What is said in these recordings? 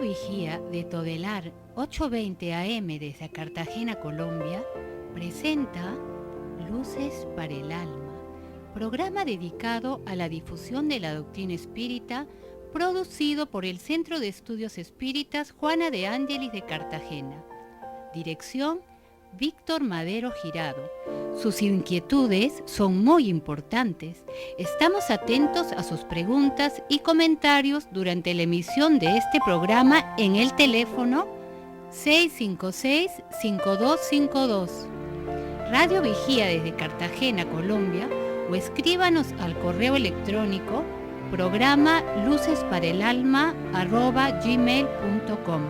Radio Vigía de Todelar 820 AM desde Cartagena, Colombia, presenta Luces para el Alma, programa dedicado a la difusión de la doctrina espírita, producido por el Centro de Estudios Espíritas Juana de Ángelis de Cartagena. Dirección: Víctor Madero Girado. Sus inquietudes son muy importantes. Estamos atentos a sus preguntas y comentarios durante la emisión de este programa en el teléfono 656-5252. Radio Vigía desde Cartagena, Colombia, o escríbanos al correo electrónico programa lucesparaelalma@gmail.com.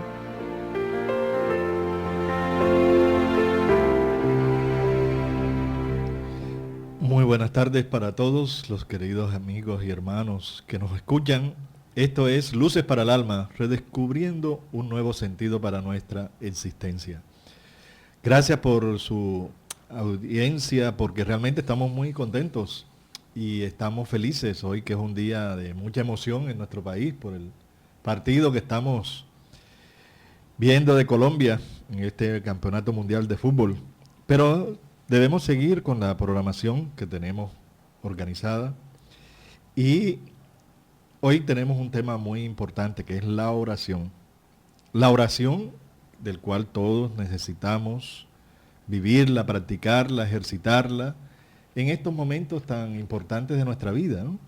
Muy buenas tardes para todos los queridos amigos y hermanos que nos escuchan. Esto es Luces para el Alma, redescubriendo un nuevo sentido para nuestra existencia. Gracias por su audiencia, porque realmente estamos muy contentos y estamos felices hoy, que es un día de mucha emoción en nuestro país por el partido que estamos viendo de Colombia en este Campeonato Mundial de Fútbol. Pero debemos seguir con la programación que tenemos organizada y hoy tenemos un tema muy importante, que es la oración. La oración, del cual todos necesitamos vivirla, practicarla, ejercitarla en estos momentos tan importantes de nuestra vida, ¿no?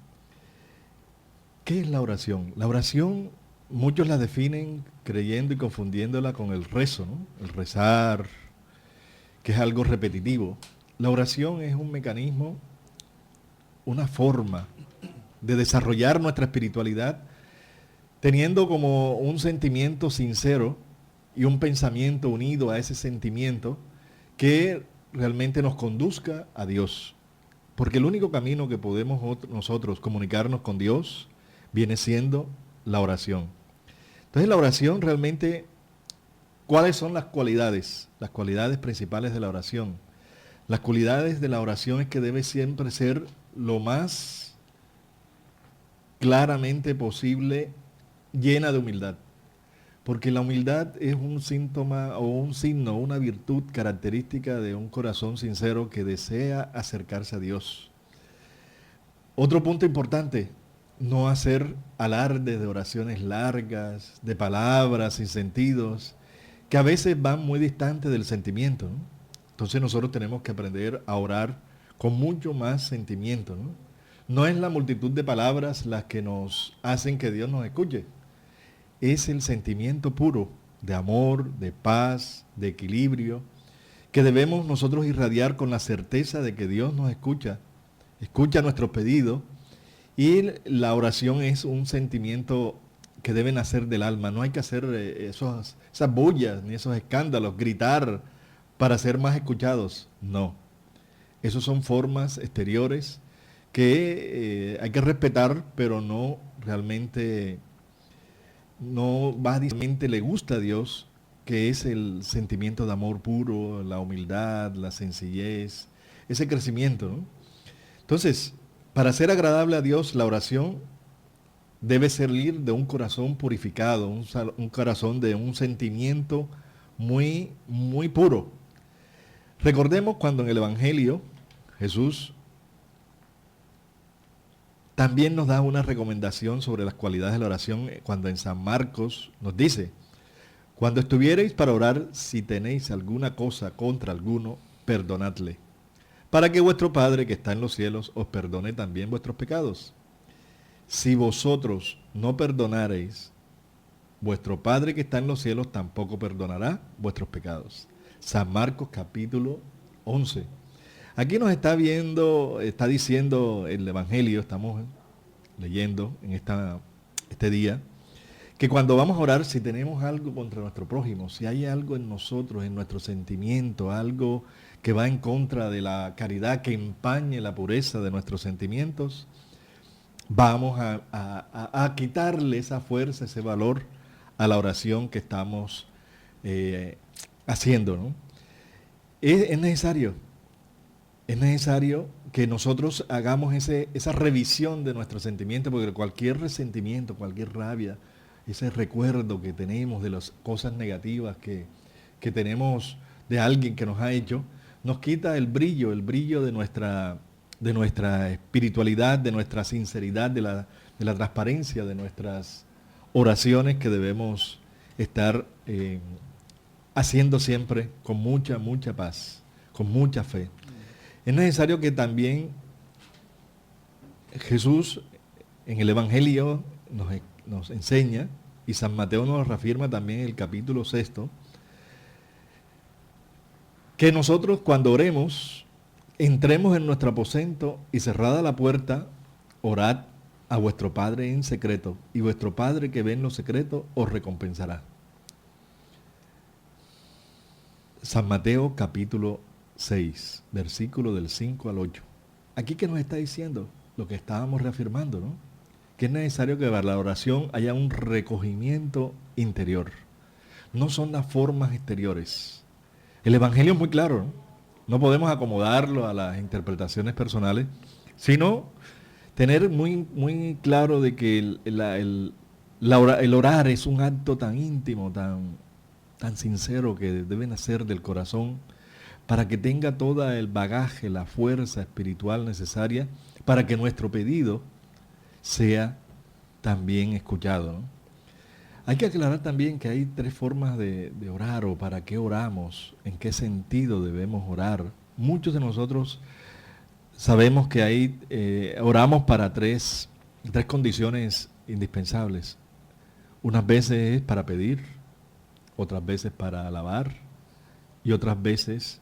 ¿Qué es la oración? La oración, muchos la definen creyendo y confundiéndola con el rezo, ¿no? El rezar, que es algo repetitivo. La oración es un mecanismo, una forma de desarrollar nuestra espiritualidad, teniendo como un sentimiento sincero y un pensamiento unido a ese sentimiento que realmente nos conduzca a Dios. Porque el único camino que podemos nosotros comunicarnos con Dios viene siendo la oración. Entonces la oración realmente, ¿cuáles son las cualidades principales de la oración? Las cualidades de la oración es que debe siempre ser lo más claramente posible llena de humildad. Porque la humildad es un síntoma o un signo, una virtud característica de un corazón sincero que desea acercarse a Dios. Otro punto importante: no hacer alarde de oraciones largas, de palabras sin sentidos, que a veces van muy distantes del sentimiento, ¿no? Entonces nosotros tenemos que aprender a orar con mucho más sentimiento, ¿no? No es la multitud de palabras las que nos hacen que Dios nos escuche. Es el sentimiento puro de amor, de paz, de equilibrio, que debemos nosotros irradiar con la certeza de que Dios nos escucha nuestros pedidos, y la oración es un sentimiento que debe nacer del alma. No hay que hacer esas bullas ni esos escándalos, gritar para ser más escuchados. No. Esos son formas exteriores que hay que respetar, pero no realmente le gusta a Dios, que es el sentimiento de amor puro, la humildad, la sencillez, ese crecimiento, ¿no? Entonces, para ser agradable a Dios, la oración debe salir de un corazón purificado, un corazón de un sentimiento muy, muy puro. Recordemos cuando en el Evangelio Jesús también nos da una recomendación sobre las cualidades de la oración, cuando en San Marcos nos dice: cuando estuviereis para orar, si tenéis alguna cosa contra alguno, perdonadle, para que vuestro Padre que está en los cielos os perdone también vuestros pecados. Si vosotros no perdonareis, vuestro Padre que está en los cielos tampoco perdonará vuestros pecados. San Marcos capítulo 11. Aquí nos está diciendo el Evangelio, estamos leyendo en este día, que cuando vamos a orar, si tenemos algo contra nuestro prójimo, si hay algo en nosotros, en nuestro sentimiento, algo que va en contra de la caridad, que empañe la pureza de nuestros sentimientos, vamos a quitarle esa fuerza, ese valor a la oración que estamos haciendo, ¿no? Es necesario que nosotros hagamos esa revisión de nuestros sentimientos, porque cualquier resentimiento, cualquier rabia, ese recuerdo que tenemos de las cosas negativas que tenemos de alguien que nos ha hecho, nos quita el brillo de nuestra espiritualidad, de nuestra sinceridad, de la transparencia, de nuestras oraciones que debemos estar haciendo siempre con mucha, mucha paz, con mucha fe. Es necesario que también Jesús en el Evangelio nos enseña, y San Mateo nos reafirma también en el capítulo 6, que nosotros cuando oremos, entremos en nuestro aposento y cerrada la puerta, orad a vuestro Padre en secreto, y vuestro Padre que ve en lo secreto os recompensará. San Mateo capítulo 6, versículo del 5 al 8. Aquí que nos está diciendo lo que estábamos reafirmando, ¿no? Que es necesario que para la oración haya un recogimiento interior. No son las formas exteriores. El Evangelio es muy claro, ¿no? No podemos acomodarlo a las interpretaciones personales, sino tener muy, muy claro de que el orar es un acto tan íntimo, tan sincero, que debe nacer del corazón para que tenga todo el bagaje, la fuerza espiritual necesaria para que nuestro pedido sea también escuchado, ¿no? Hay que aclarar también que hay 3 formas de orar, o para qué oramos, en qué sentido debemos orar. Muchos de nosotros sabemos que oramos para tres condiciones indispensables. Unas veces es para pedir, otras veces para alabar y otras veces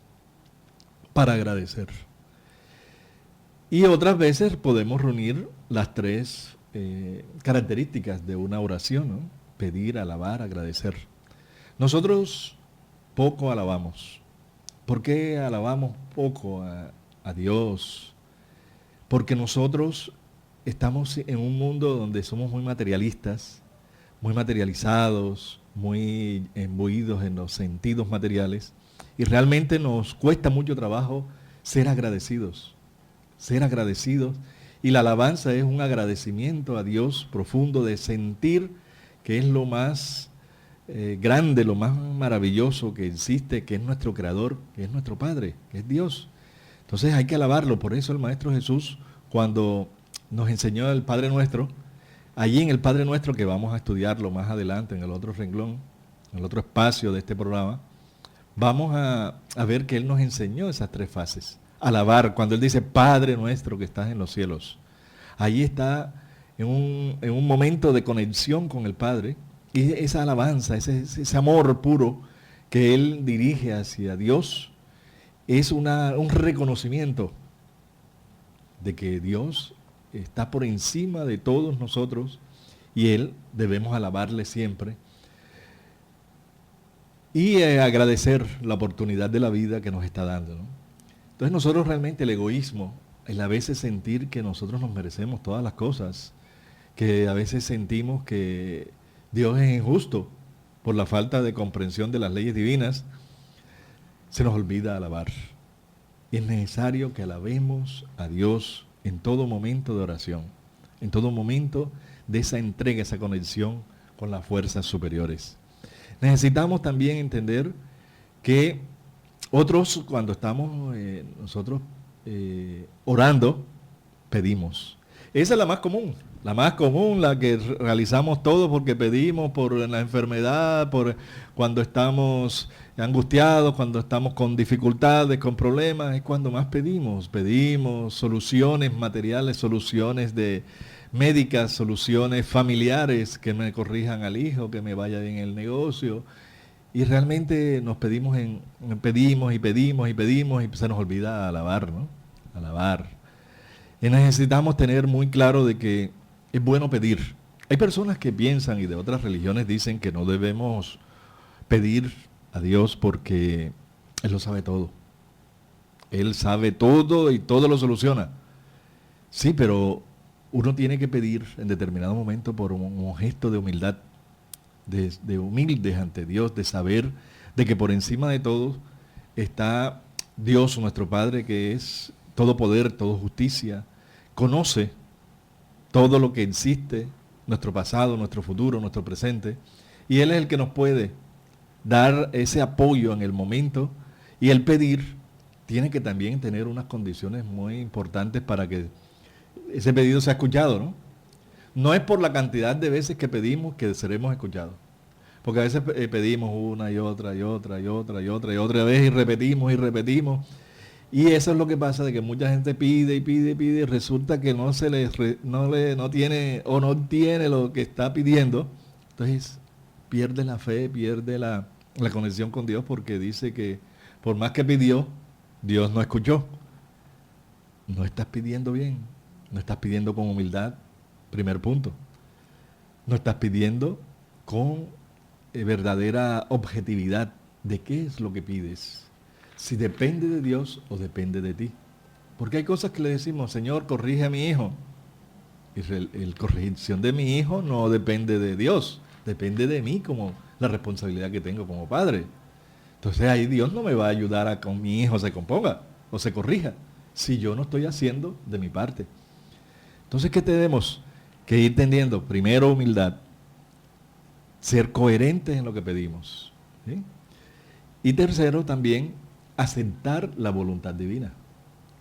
para agradecer. Y otras veces podemos reunir las 3 características de una oración, ¿no? Pedir, alabar, agradecer. Nosotros poco alabamos. ¿Por qué alabamos poco a Dios? Porque nosotros estamos en un mundo donde somos muy materialistas, muy materializados, muy imbuidos en los sentidos materiales, y realmente nos cuesta mucho trabajo ser agradecidos. Ser agradecidos, y la alabanza es un agradecimiento a Dios profundo de sentir que es lo más grande, lo más maravilloso que existe, que es nuestro Creador, que es nuestro Padre, que es Dios. Entonces hay que alabarlo. Por eso el Maestro Jesús, cuando nos enseñó el Padre Nuestro, allí en el Padre Nuestro, que vamos a estudiarlo más adelante en el otro renglón, en el otro espacio de este programa, vamos a ver que Él nos enseñó esas 3 fases. Alabar, cuando Él dice, Padre Nuestro que estás en los cielos. Allí está en un momento de conexión con el Padre, y esa alabanza, ese amor puro que Él dirige hacia Dios, es un reconocimiento de que Dios está por encima de todos nosotros, y Él debemos alabarle siempre, y agradecer la oportunidad de la vida que nos está dando, ¿no? Entonces nosotros realmente el egoísmo, el a veces sentir que nosotros nos merecemos todas las cosas, que a veces sentimos que Dios es injusto por la falta de comprensión de las leyes divinas, se nos olvida alabar. Y es necesario que alabemos a Dios en todo momento de oración, en todo momento de esa entrega, esa conexión con las fuerzas superiores. Necesitamos también entender que otros, cuando estamos nosotros orando, pedimos. Esa es la más común, la que realizamos todos porque pedimos por la enfermedad, por cuando estamos angustiados, cuando estamos con dificultades, con problemas, es cuando más pedimos soluciones materiales, soluciones médicas, soluciones familiares, que me corrijan al hijo, que me vaya bien el negocio. Y realmente nos pedimos y pedimos y se nos olvida alabar, ¿no? Alabar. Y necesitamos tener muy claro de que es bueno pedir. Hay personas que piensan, y de otras religiones dicen, que no debemos pedir a Dios porque Él lo sabe todo. Él sabe todo y todo lo soluciona. Sí, pero uno tiene que pedir en determinado momento por un gesto de humildad, de humildes ante Dios, de saber de que por encima de todo está Dios, nuestro Padre, que es todo poder, todo justicia, conoce todo lo que existe, nuestro pasado, nuestro futuro, nuestro presente. Y Él es el que nos puede dar ese apoyo en el momento. Y el pedir tiene que también tener unas condiciones muy importantes para que ese pedido sea escuchado, ¿no? No es por la cantidad de veces que pedimos que seremos escuchados. Porque a veces pedimos una y otra y otra y otra y otra y otra vez y repetimos y repetimos. Y eso es lo que pasa, de que mucha gente pide y pide y pide y resulta que no tiene o no obtiene lo que está pidiendo. Entonces pierde la fe, pierde la conexión con Dios, porque dice que por más que pidió, Dios no escuchó. No estás pidiendo bien, no estás pidiendo con humildad, primer punto. No estás pidiendo con verdadera objetividad de qué es lo que pides. Si depende de Dios o depende de ti. Porque hay cosas que le decimos, Señor, corrige a mi hijo. Y la corrección de mi hijo no depende de Dios, depende de mí, como la responsabilidad que tengo como padre. Entonces ahí Dios no me va a ayudar a que mi hijo se componga o se corrija, si yo no estoy haciendo de mi parte. Entonces, ¿qué tenemos que ir teniendo? Primero, humildad. Ser coherentes en lo que pedimos. ¿Sí? Y tercero, también, aceptar la voluntad divina.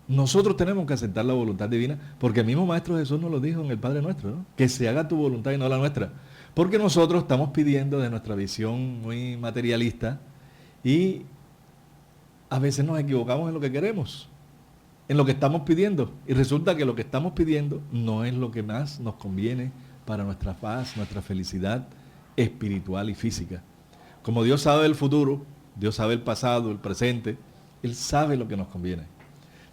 Nosotros tenemos que aceptar la voluntad divina, porque el mismo Maestro Jesús nos lo dijo en el Padre Nuestro, ¿no? Que se haga tu voluntad y no la nuestra. Porque nosotros estamos pidiendo de nuestra visión muy materialista y a veces nos equivocamos en lo que queremos, en lo que estamos pidiendo. Y resulta que lo que estamos pidiendo no es lo que más nos conviene para nuestra paz, nuestra felicidad espiritual y física. Como Dios sabe el futuro, Dios sabe el pasado, el presente, Él sabe lo que nos conviene.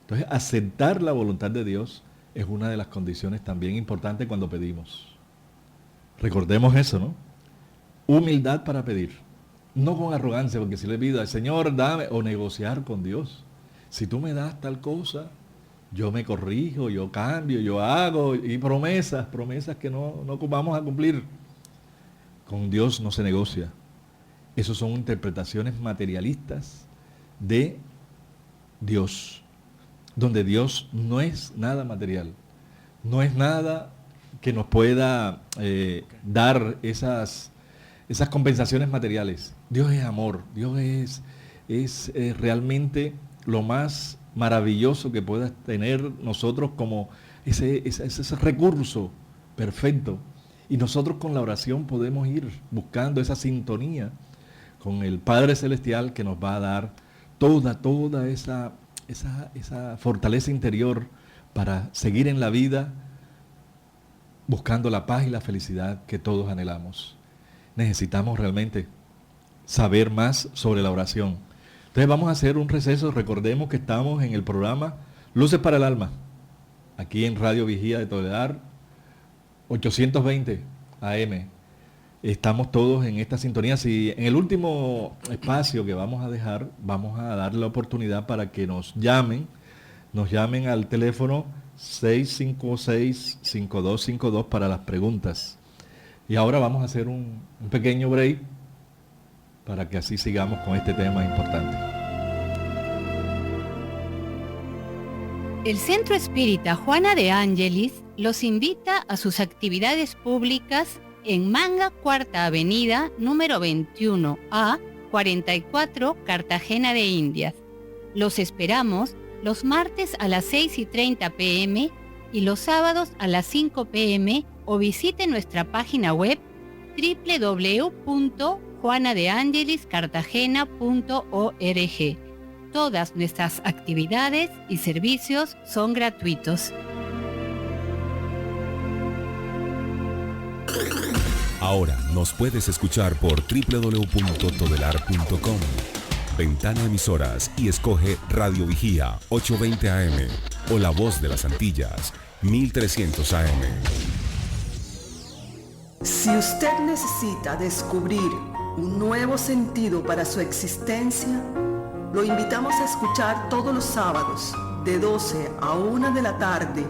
Entonces, aceptar la voluntad de Dios es una de las condiciones también importantes cuando pedimos. Recordemos eso, ¿no? Humildad para pedir. No con arrogancia, porque si le pido al Señor, dame, o negociar con Dios. Si tú me das tal cosa, yo me corrijo, yo cambio, yo hago, y promesas que no vamos a cumplir. Con Dios no se negocia. Esas son interpretaciones materialistas de Dios, donde Dios no es nada material, no es nada que nos pueda dar esas compensaciones materiales. Dios es amor, Dios es realmente lo más maravilloso que pueda tener nosotros, como ese recurso perfecto. Y nosotros con la oración podemos ir buscando esa sintonía con el Padre Celestial, que nos va a dar toda esa fortaleza interior para seguir en la vida buscando la paz y la felicidad que todos anhelamos. Necesitamos realmente saber más sobre la oración. Entonces vamos a hacer un receso. Recordemos que estamos en el programa Luces para el Alma, aquí en Radio Vigía de Toledar, 820 AM. Estamos todos en esta sintonía. Si en el último espacio que vamos a dejar, vamos a dar la oportunidad para que nos llamen al teléfono 656-5252 para las preguntas. Y ahora vamos a hacer un pequeño break para que así sigamos con este tema importante. El Centro Espírita Juana de Ángelis los invita a sus actividades públicas en Manga, Cuarta Avenida, número 21A, 44, Cartagena de Indias. Los esperamos los martes a las 6:30 p.m. y los sábados a las 5 p.m. o visite nuestra página web www.juanadeangeliscartagena.org. Todas nuestras actividades y servicios son gratuitos. Ahora nos puedes escuchar por www.todelar.com. Ventana Emisoras y escoge Radio Vigía 820 AM o La Voz de las Antillas 1300 AM. Si usted necesita descubrir un nuevo sentido para su existencia, lo invitamos a escuchar todos los sábados de 12 a 1 de la tarde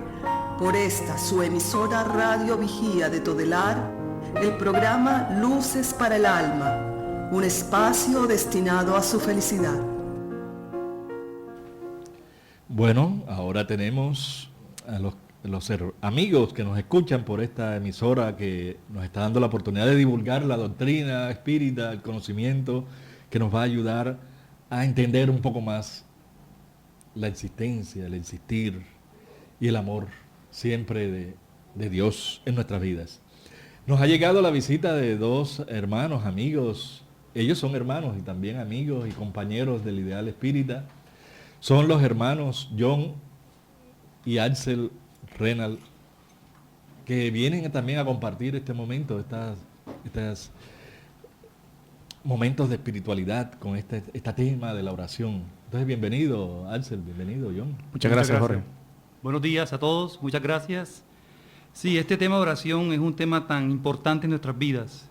por esta su emisora Radio Vigía de Todelar, el programa Luces para el Alma, un espacio destinado a su felicidad. Bueno, ahora tenemos amigos que nos escuchan por esta emisora que nos está dando la oportunidad de divulgar la doctrina espírita, el conocimiento que nos va a ayudar a entender un poco más la existencia, el existir y el amor siempre de Dios en nuestras vidas. Nos ha llegado la visita de dos hermanos, amigos. Ellos son hermanos y también amigos y compañeros del Ideal Espírita. Son los hermanos John y Axel Renal, que vienen también a compartir este momento, estos momentos de espiritualidad con este tema de la oración. Entonces, bienvenido, Axel, bienvenido, John. Muchas gracias, Jorge. Buenos días a todos, muchas gracias. Sí, este tema de oración es un tema tan importante en nuestras vidas.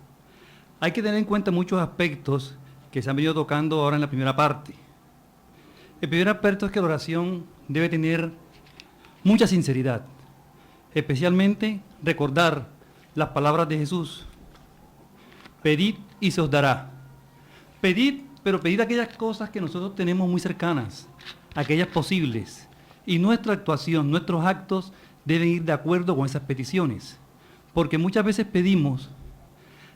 Hay que tener en cuenta muchos aspectos que se han venido tocando ahora en la primera parte. El primer aspecto es que la oración debe tener mucha sinceridad, especialmente recordar las palabras de Jesús. Pedid y se os dará. Pedid, pero pedid aquellas cosas que nosotros tenemos muy cercanas, aquellas posibles. Y nuestra actuación, nuestros actos deben ir de acuerdo con esas peticiones. Porque muchas veces pedimos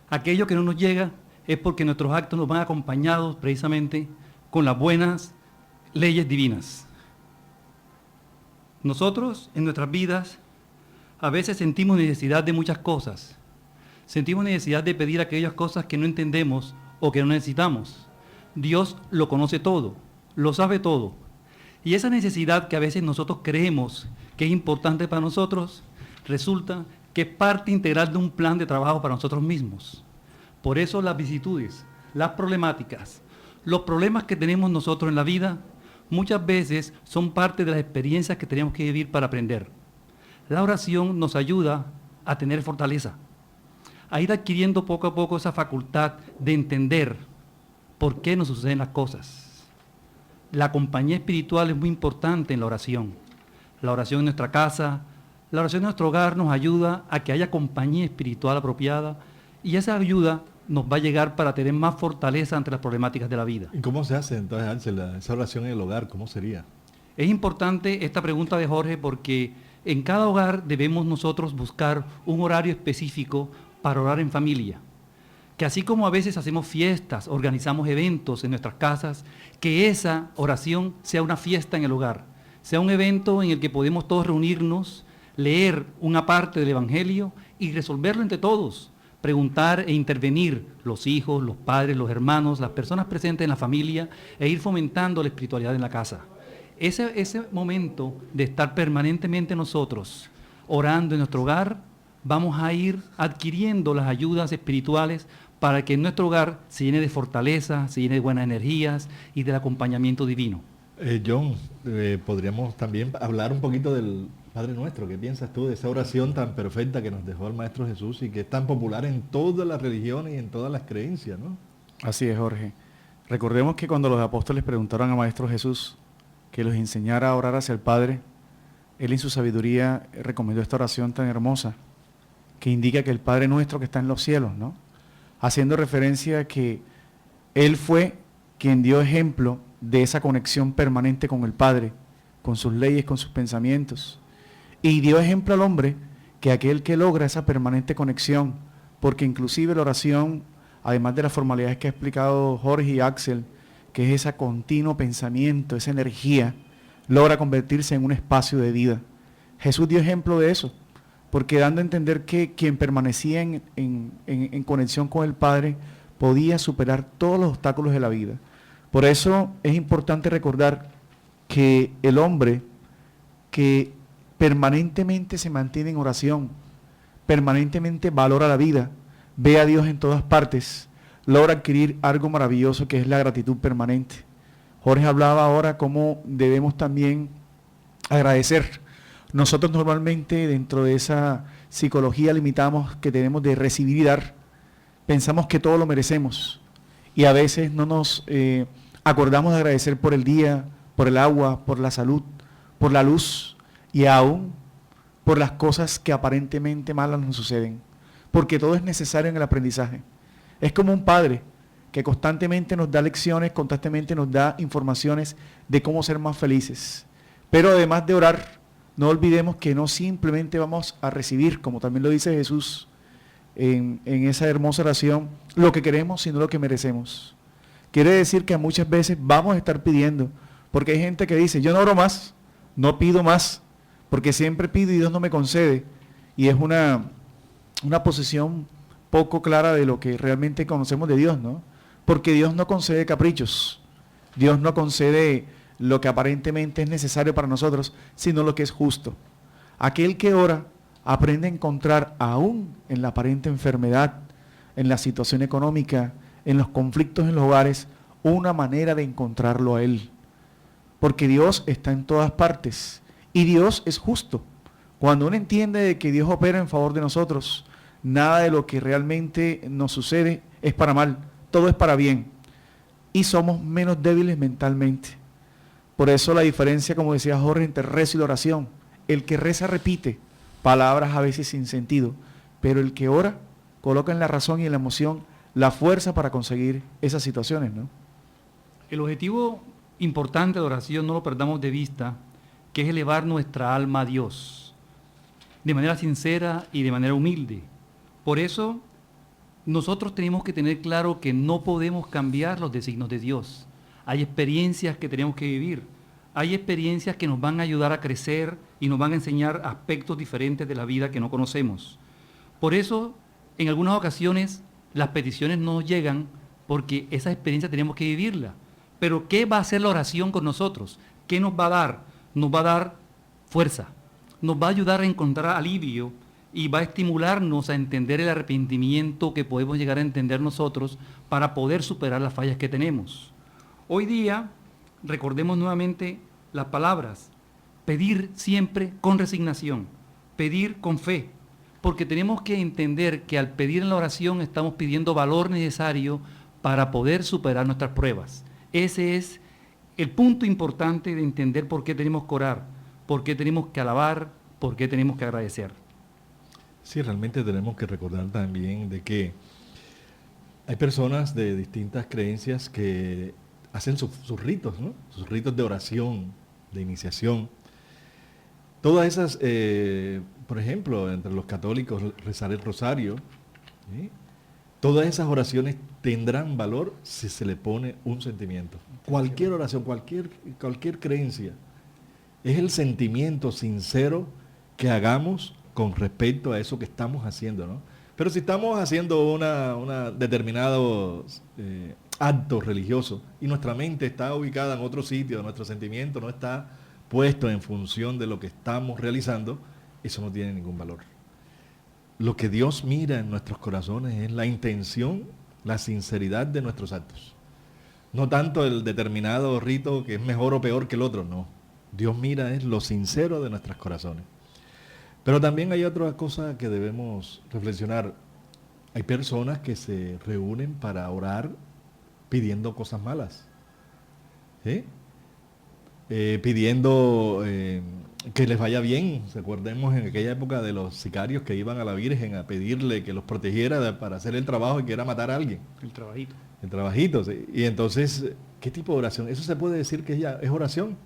aquello que no nos llega, es porque nuestros actos nos van acompañados precisamente con las buenas leyes divinas. Nosotros en nuestras vidas a veces sentimos necesidad de muchas cosas. Sentimos necesidad de pedir aquellas cosas que no entendemos o que no necesitamos. Dios lo conoce todo, lo sabe todo. Y esa necesidad que a veces nosotros creemos que es importante para nosotros, resulta que es parte integral de un plan de trabajo para nosotros mismos. Por eso las vicisitudes, las problemáticas, los problemas que tenemos nosotros en la vida, muchas veces son parte de las experiencias que tenemos que vivir para aprender. La oración nos ayuda a tener fortaleza, a ir adquiriendo poco a poco esa facultad de entender por qué nos suceden las cosas. La compañía espiritual es muy importante en la oración. La oración en nuestra casa, la oración en nuestro hogar nos ayuda a que haya compañía espiritual apropiada y esa ayuda nos va a llegar para tener más fortaleza ante las problemáticas de la vida. ¿Y cómo se hace entonces, Axel, esa oración en el hogar? ¿Cómo sería? Es importante esta pregunta de Jorge porque en cada hogar debemos nosotros buscar un horario específico para orar en familia. Que así como a veces hacemos fiestas, organizamos eventos en nuestras casas, que esa oración sea una fiesta en el hogar, sea un evento en el que podemos todos reunirnos, leer una parte del Evangelio y resolverlo entre todos, preguntar e intervenir los hijos, los padres, los hermanos, las personas presentes en la familia e ir fomentando la espiritualidad en la casa. Ese momento de estar permanentemente nosotros orando en nuestro hogar, vamos a ir adquiriendo las ayudas espirituales para que nuestro hogar se llene de fortaleza, se llene de buenas energías y del acompañamiento divino. John, podríamos también hablar un poquito del Padre Nuestro. ¿Qué piensas tú de esa oración tan perfecta que nos dejó el Maestro Jesús y que es tan popular en todas las religiones y en todas las creencias, ¿no? Así es, Jorge. Recordemos que cuando los apóstoles preguntaron al Maestro Jesús que los enseñara a orar hacia el Padre, Él en su sabiduría recomendó esta oración tan hermosa que indica que el Padre Nuestro que está en los cielos, ¿no? Haciendo referencia a que Él fue quien dio ejemplo de esa conexión permanente con el Padre, con sus leyes, con sus pensamientos. Y dio ejemplo al hombre que aquel que logra esa permanente conexión, porque inclusive la oración, además de las formalidades que ha explicado Jorge y Axel, que es ese continuo pensamiento, esa energía, logra convertirse en un espacio de vida. Jesús dio ejemplo de eso, porque dando a entender que quien permanecía en conexión con el Padre podía superar todos los obstáculos de la vida. Por eso es importante recordar que el hombre que permanentemente se mantiene en oración, permanentemente valora la vida, ve a Dios en todas partes, logra adquirir algo maravilloso que es la gratitud permanente. Jorge hablaba ahora cómo debemos también agradecer. Nosotros normalmente dentro de esa psicología limitamos que tenemos de recibir y dar, pensamos que todo lo merecemos y a veces no nos acordamos de agradecer por el día, por el agua, por la salud, por la luz y aún por las cosas que aparentemente malas nos suceden, porque todo es necesario en el aprendizaje. Es como un padre que constantemente nos da lecciones, constantemente nos da informaciones de cómo ser más felices, pero además de orar, no olvidemos que no simplemente vamos a recibir, como también lo dice Jesús en esa hermosa oración, lo que queremos, sino lo que merecemos. Quiere decir que muchas veces vamos a estar pidiendo, porque hay gente que dice, yo no oro más, no pido más, porque siempre pido y Dios no me concede. Y es una posición poco clara de lo que realmente conocemos de Dios, ¿no? Porque Dios no concede caprichos, Dios no concede lo que aparentemente es necesario para nosotros, sino lo que es justo. Aquel que ora aprende a encontrar, aún en la aparente enfermedad, en la situación económica, en los conflictos en los hogares, una manera de encontrarlo a Él. Porque Dios está en todas partes y Dios es justo. Cuando uno entiende de que Dios opera en favor de nosotros, nada de lo que realmente nos sucede es para mal, todo es para bien. Y somos menos débiles mentalmente. Por eso la diferencia, como decía Jorge, entre rezo y la oración. El que reza repite palabras a veces sin sentido, pero el que ora coloca en la razón y en la emoción la fuerza para conseguir esas situaciones, ¿no? El objetivo importante de la oración, no lo perdamos de vista, que es elevar nuestra alma a Dios, de manera sincera y de manera humilde. Por eso, nosotros tenemos que tener claro que no podemos cambiar los designios de Dios. Hay experiencias que tenemos que vivir, hay experiencias que nos van a ayudar a crecer y nos van a enseñar aspectos diferentes de la vida que no conocemos. Por eso, en algunas ocasiones, las peticiones no nos llegan porque esa experiencia tenemos que vivirla. Pero ¿qué va a hacer la oración con nosotros? ¿Qué nos va a dar? Nos va a dar fuerza, nos va a ayudar a encontrar alivio y va a estimularnos a entender el arrepentimiento que podemos llegar a entender nosotros para poder superar las fallas que tenemos. Hoy día, recordemos nuevamente las palabras, pedir siempre con resignación, pedir con fe, porque tenemos que entender que al pedir en la oración estamos pidiendo valor necesario para poder superar nuestras pruebas. Ese es el punto importante de entender por qué tenemos que orar, por qué tenemos que alabar, por qué tenemos que agradecer. Sí, realmente tenemos que recordar también de que hay personas de distintas creencias que hacen sus ritos, ¿no? Sus ritos de oración, de iniciación. Todas esas, por ejemplo, entre los católicos, rezar el rosario, ¿sí? Todas esas oraciones tendrán valor si se le pone un sentimiento. Cualquier oración, cualquier creencia, es el sentimiento sincero que hagamos con respecto a eso que estamos haciendo, ¿no? Pero si estamos haciendo una determinado acto religioso y nuestra mente está ubicada en otro sitio, nuestro sentimiento no está puesto en función de lo que estamos realizando, eso no tiene ningún valor. Lo que Dios mira en nuestros corazones es la intención, la sinceridad de nuestros actos. No tanto el determinado rito que es mejor o peor que el otro, no. Dios mira es lo sincero de nuestros corazones. Pero también hay otra cosa que debemos reflexionar. Hay personas que se reúnen para orar pidiendo cosas malas, ¿sí? Pidiendo que les vaya bien. Recordemos en aquella época de los sicarios que iban a la Virgen a pedirle que los protegiera para hacer el trabajo y que era matar a alguien. El trabajito. El trabajito, sí. Y entonces, ¿qué tipo de oración? ¿Eso se puede decir que ya es oración?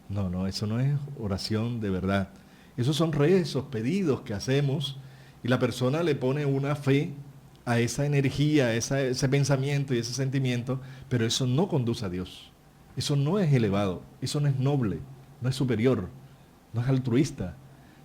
No, eso no es oración de verdad. Esos son rezos, pedidos que hacemos y la persona le pone una fe a esa energía, a ese pensamiento y ese sentimiento, pero eso no conduce a Dios. Eso no es elevado, eso no es noble, no es superior, no es altruista.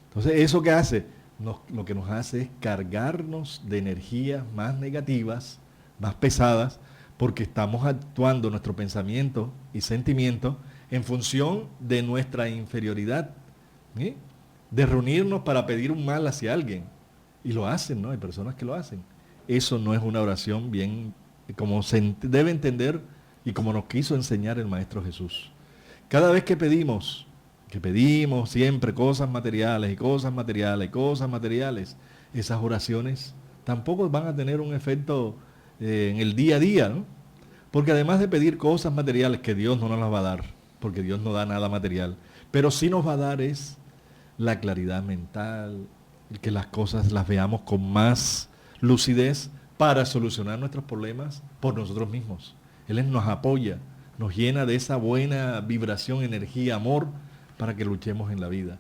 Entonces, ¿eso qué hace? Lo que nos hace es cargarnos de energías más negativas, más pesadas, porque estamos actuando nuestro pensamiento y sentimiento en función de nuestra inferioridad, ¿sí? De reunirnos para pedir un mal hacia alguien. Y lo hacen, ¿no? Hay personas que lo hacen. Eso no es una oración bien, como se debe entender y como nos quiso enseñar el Maestro Jesús. Cada vez que pedimos siempre cosas materiales y cosas materiales y cosas materiales, esas oraciones tampoco van a tener un efecto en el día a día, ¿no? Porque además de pedir cosas materiales que Dios no nos las va a dar, porque Dios no da nada material, pero sí nos va a dar es la claridad mental, que las cosas las veamos con más lucidez para solucionar nuestros problemas por nosotros mismos. Él nos apoya, nos llena de esa buena vibración, energía, amor, para que luchemos en la vida.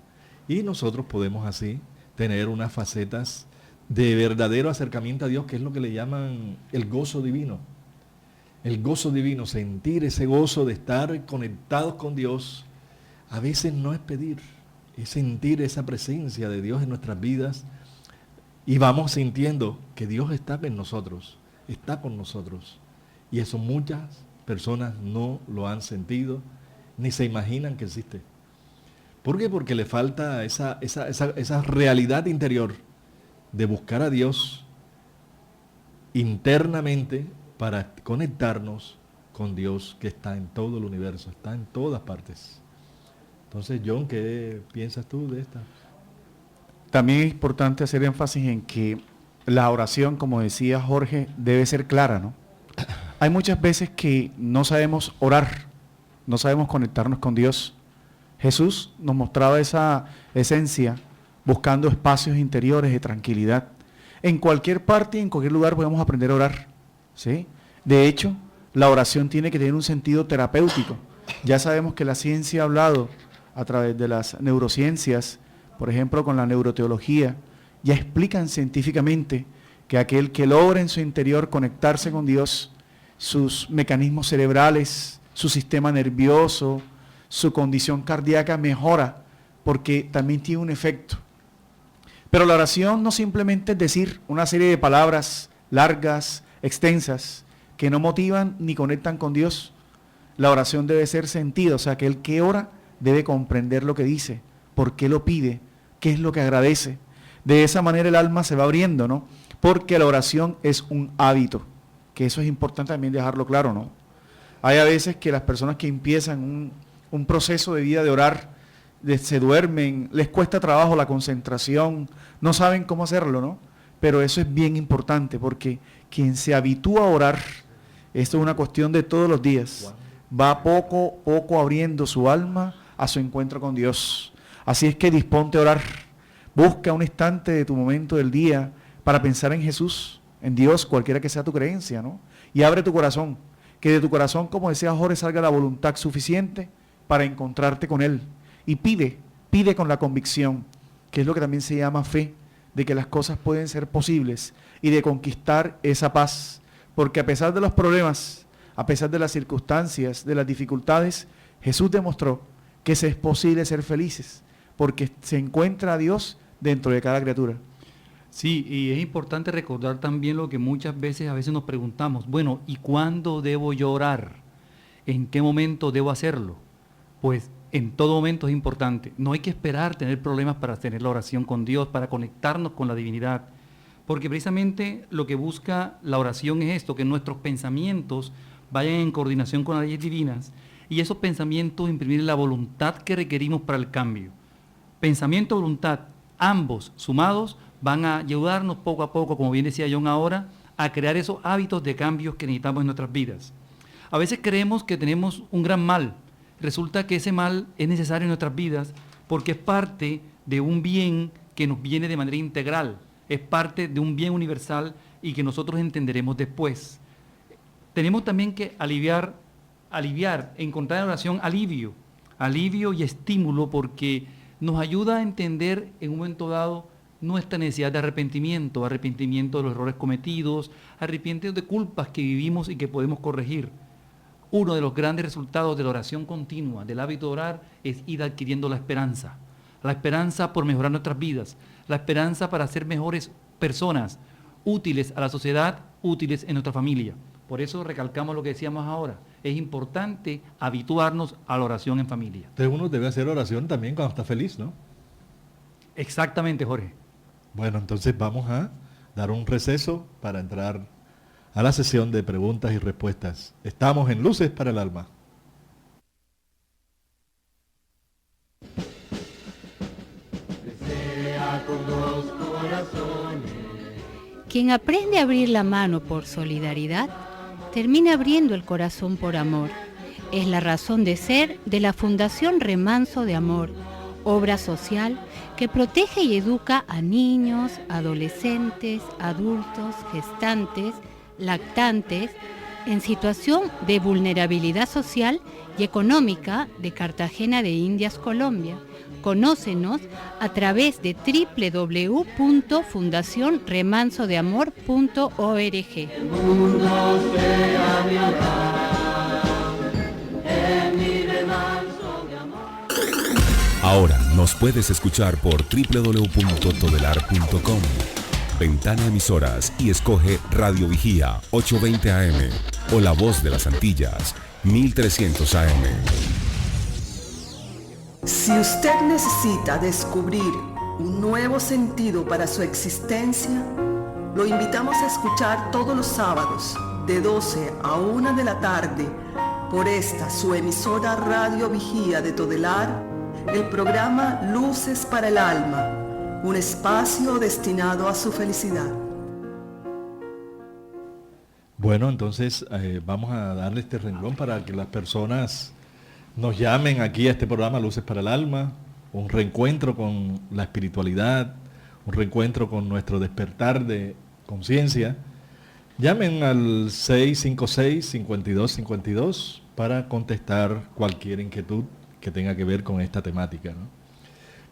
Y nosotros podemos así tener unas facetas de verdadero acercamiento a Dios, que es lo que le llaman el gozo divino. El gozo divino, sentir ese gozo de estar conectados con Dios, a veces no es pedir, es sentir esa presencia de Dios en nuestras vidas y vamos sintiendo que Dios está en nosotros, está con nosotros. Y eso muchas personas no lo han sentido, ni se imaginan que existe. ¿Por qué? Porque le falta esa realidad interior de buscar a Dios internamente para conectarnos con Dios que está en todo el universo, está en todas partes. Entonces, John, ¿qué piensas tú de esta? También es importante hacer énfasis en que la oración, como decía Jorge, debe ser clara, ¿no? Hay muchas veces que no sabemos orar, no sabemos conectarnos con Dios. Jesús nos mostraba esa esencia buscando espacios interiores de tranquilidad. En cualquier parte y en cualquier lugar podemos aprender a orar, ¿sí? De hecho, la oración tiene que tener un sentido terapéutico. Ya sabemos que la ciencia ha hablado a través de las neurociencias, por ejemplo con la neuroteología, ya explican científicamente que aquel que logra en su interior conectarse con Dios, sus mecanismos cerebrales, su sistema nervioso, su condición cardíaca mejora, porque también tiene un efecto. Pero la oración no simplemente es decir una serie de palabras largas, extensas, que no motivan ni conectan con Dios. La oración debe ser sentida, o sea, que el que ora debe comprender lo que dice, por qué lo pide, qué es lo que agradece. De esa manera el alma se va abriendo, ¿no? Porque la oración es un hábito, que eso es importante también dejarlo claro, ¿no? Hay a veces que las personas que empiezan un proceso de vida de orar, se duermen, les cuesta trabajo la concentración, no saben cómo hacerlo, ¿no? Pero eso es bien importante, porque quien se habitúa a orar, esto es una cuestión de todos los días, va poco a poco abriendo su alma a su encuentro con Dios. Así es que disponte a orar, busca un instante de tu momento del día para pensar en Jesús, en Dios, cualquiera que sea tu creencia, ¿no? Y abre tu corazón, que de tu corazón, como decía Jorge, salga la voluntad suficiente para encontrarte con Él. Y pide con la convicción, que es lo que también se llama fe, de que las cosas pueden ser posibles y de conquistar esa paz. Porque a pesar de los problemas, a pesar de las circunstancias, de las dificultades, Jesús demostró que es posible ser felices, porque se encuentra a Dios dentro de cada criatura. Sí, y es importante recordar también lo que muchas veces a veces nos preguntamos, bueno, ¿y cuándo debo yo orar? ¿En qué momento debo hacerlo? Pues en todo momento es importante. No hay que esperar tener problemas para tener la oración con Dios, para conectarnos con la divinidad. Porque precisamente lo que busca la oración es esto, que nuestros pensamientos vayan en coordinación con las leyes divinas y esos pensamientos imprimir la voluntad que requerimos para el cambio. Pensamiento y voluntad, ambos sumados, van a ayudarnos poco a poco, como bien decía John ahora, a crear esos hábitos de cambios que necesitamos en nuestras vidas. A veces creemos que tenemos un gran mal. Resulta que ese mal es necesario en nuestras vidas porque es parte de un bien que nos viene de manera integral, es parte de un bien universal y que nosotros entenderemos después. Tenemos también que aliviar, encontrar en la oración alivio y estímulo, porque nos ayuda a entender en un momento dado nuestra necesidad de arrepentimiento de los errores cometidos, arrepentimiento de culpas que vivimos y que podemos corregir. Uno de los grandes resultados de la oración continua, del hábito de orar, es ir adquiriendo la esperanza por mejorar nuestras vidas, la esperanza para ser mejores personas, útiles a la sociedad, útiles en nuestra familia. Por eso recalcamos lo que decíamos ahora, es importante habituarnos a la oración en familia. Entonces uno debe hacer oración también cuando está feliz, ¿no? Exactamente, Jorge. Bueno, entonces vamos a dar un receso para entrar a la sesión de preguntas y respuestas. Estamos en Luces para el Alma. Quien aprende a abrir la mano por solidaridad, termina abriendo el corazón por amor. Es la razón de ser de la Fundación Remanso de Amor, obra social que protege y educa a niños, adolescentes, adultos, gestantes, lactantes, en situación de vulnerabilidad social y económica de Cartagena de Indias, Colombia, Conócenos a través de www.fundacionremansodeamor.org. Ahora nos puedes escuchar por www.todelar.com. Ventana Emisoras y escoge Radio Vigía 820 AM o La Voz de las Antillas 1300 AM. Si usted necesita descubrir un nuevo sentido para su existencia, lo invitamos a escuchar todos los sábados de 12 a 1 de la tarde por esta su emisora Radio Vigía de Todelar, el programa Luces para el Alma, un espacio destinado a su felicidad. Bueno, entonces vamos a darle este renglón para que las personas nos llamen aquí a este programa Luces para el Alma, un reencuentro con la espiritualidad, un reencuentro con nuestro despertar de conciencia. Llamen al 656-5252 para contestar cualquier inquietud que tenga que ver con esta temática, ¿no?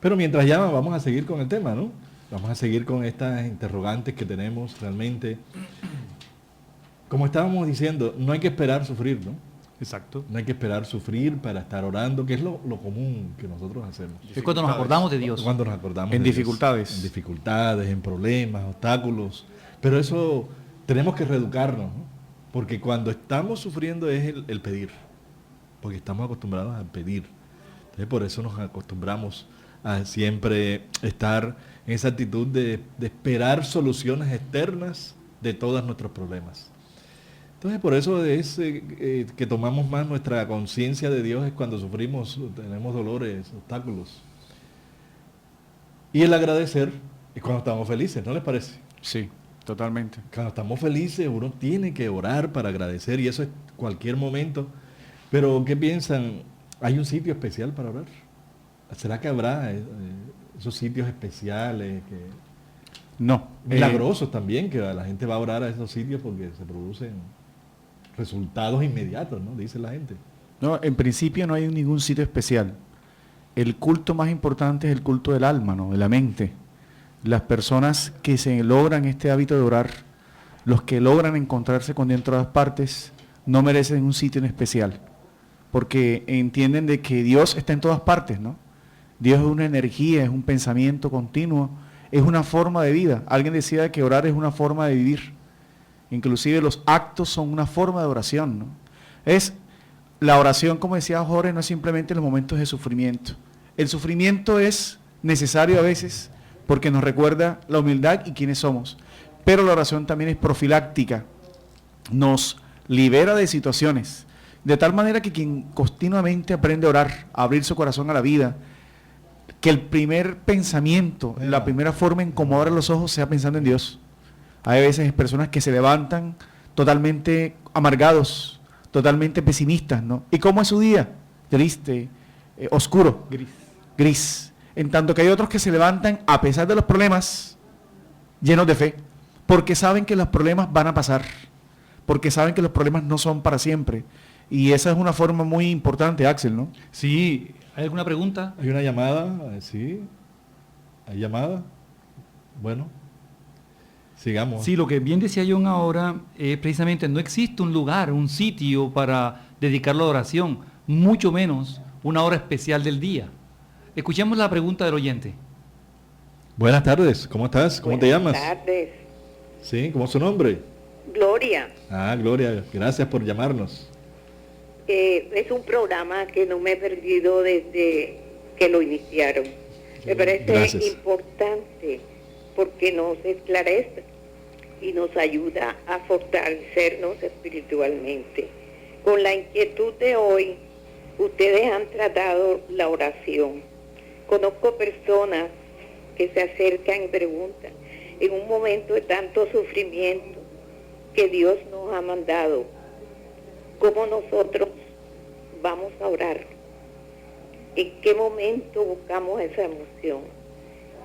Pero mientras llaman, vamos a seguir con el tema, ¿no? Vamos a seguir con estas interrogantes que tenemos realmente. Como estábamos diciendo, no hay que esperar sufrir, ¿no? Exacto. No hay que esperar sufrir para estar orando, que es lo común que nosotros hacemos. Es cuando nos acordamos de Dios. Cuando nos acordamos En de Dios. dificultades. En dificultades, en problemas, obstáculos. Pero eso tenemos que reeducarnos, ¿no? Porque cuando estamos sufriendo es el pedir. Porque estamos acostumbrados a pedir. Entonces, por eso nos acostumbramos a siempre estar en esa actitud de esperar soluciones externas de todos nuestros problemas. Entonces, por eso es que tomamos más nuestra conciencia de Dios es cuando sufrimos, tenemos dolores, obstáculos. Y el agradecer es cuando estamos felices, ¿no les parece? Sí, totalmente. Cuando estamos felices, uno tiene que orar para agradecer y eso es cualquier momento. Pero, ¿qué piensan? ¿Hay un sitio especial para orar? ¿Será que habrá esos sitios especiales, No. milagrosos también, que la gente va a orar a esos sitios porque se producen resultados inmediatos, ¿no? Dice la gente. No, en principio no hay ningún sitio especial. El culto más importante es el culto del alma, ¿no? De la mente. Las personas que se logran este hábito de orar, los que logran encontrarse con Dios en todas partes, no merecen un sitio en especial, porque entienden de que Dios está en todas partes, ¿no? Dios es una energía, es un pensamiento continuo, es una forma de vida. Alguien decía que orar es una forma de vivir. Inclusive los actos son una forma de oración, ¿no? La oración, como decía Jorge, no es simplemente en los momentos de sufrimiento. El sufrimiento es necesario a veces porque nos recuerda la humildad y quiénes somos. Pero la oración también es profiláctica. Nos libera de situaciones. De tal manera que quien continuamente aprende a orar, a abrir su corazón a la vida, que el primer pensamiento, la primera forma en cómo abren los ojos sea pensando en Dios. Hay veces personas que se levantan totalmente amargados, totalmente pesimistas, ¿no? ¿Y cómo es su día? Triste, oscuro, gris. En tanto que hay otros que se levantan a pesar de los problemas, llenos de fe, porque saben que los problemas van a pasar, porque saben que los problemas no son para siempre. Y esa es una forma muy importante, Axel, ¿no? Sí, ¿hay alguna pregunta? ¿Hay una llamada? Sí. ¿Hay llamada? Bueno, sigamos. Sí, lo que bien decía John ahora, precisamente no existe un lugar, un sitio para dedicarlo a oración, mucho menos una hora especial del día. Escuchemos la pregunta del oyente. Buenas tardes, ¿cómo estás? ¿Cómo te llamas? Buenas tardes. Sí, ¿cómo es su nombre? Gloria. Ah, Gloria, gracias por llamarnos. Es un programa que no me he perdido desde que lo iniciaron. Me parece Gracias. importante porque nos esclarece y nos ayuda a fortalecernos espiritualmente. Con la inquietud de hoy, ustedes han tratado la oración. Conozco personas que se acercan y preguntan, en un momento de tanto sufrimiento que Dios nos ha mandado, ¿cómo nosotros vamos a orar? ¿En qué momento buscamos esa emoción?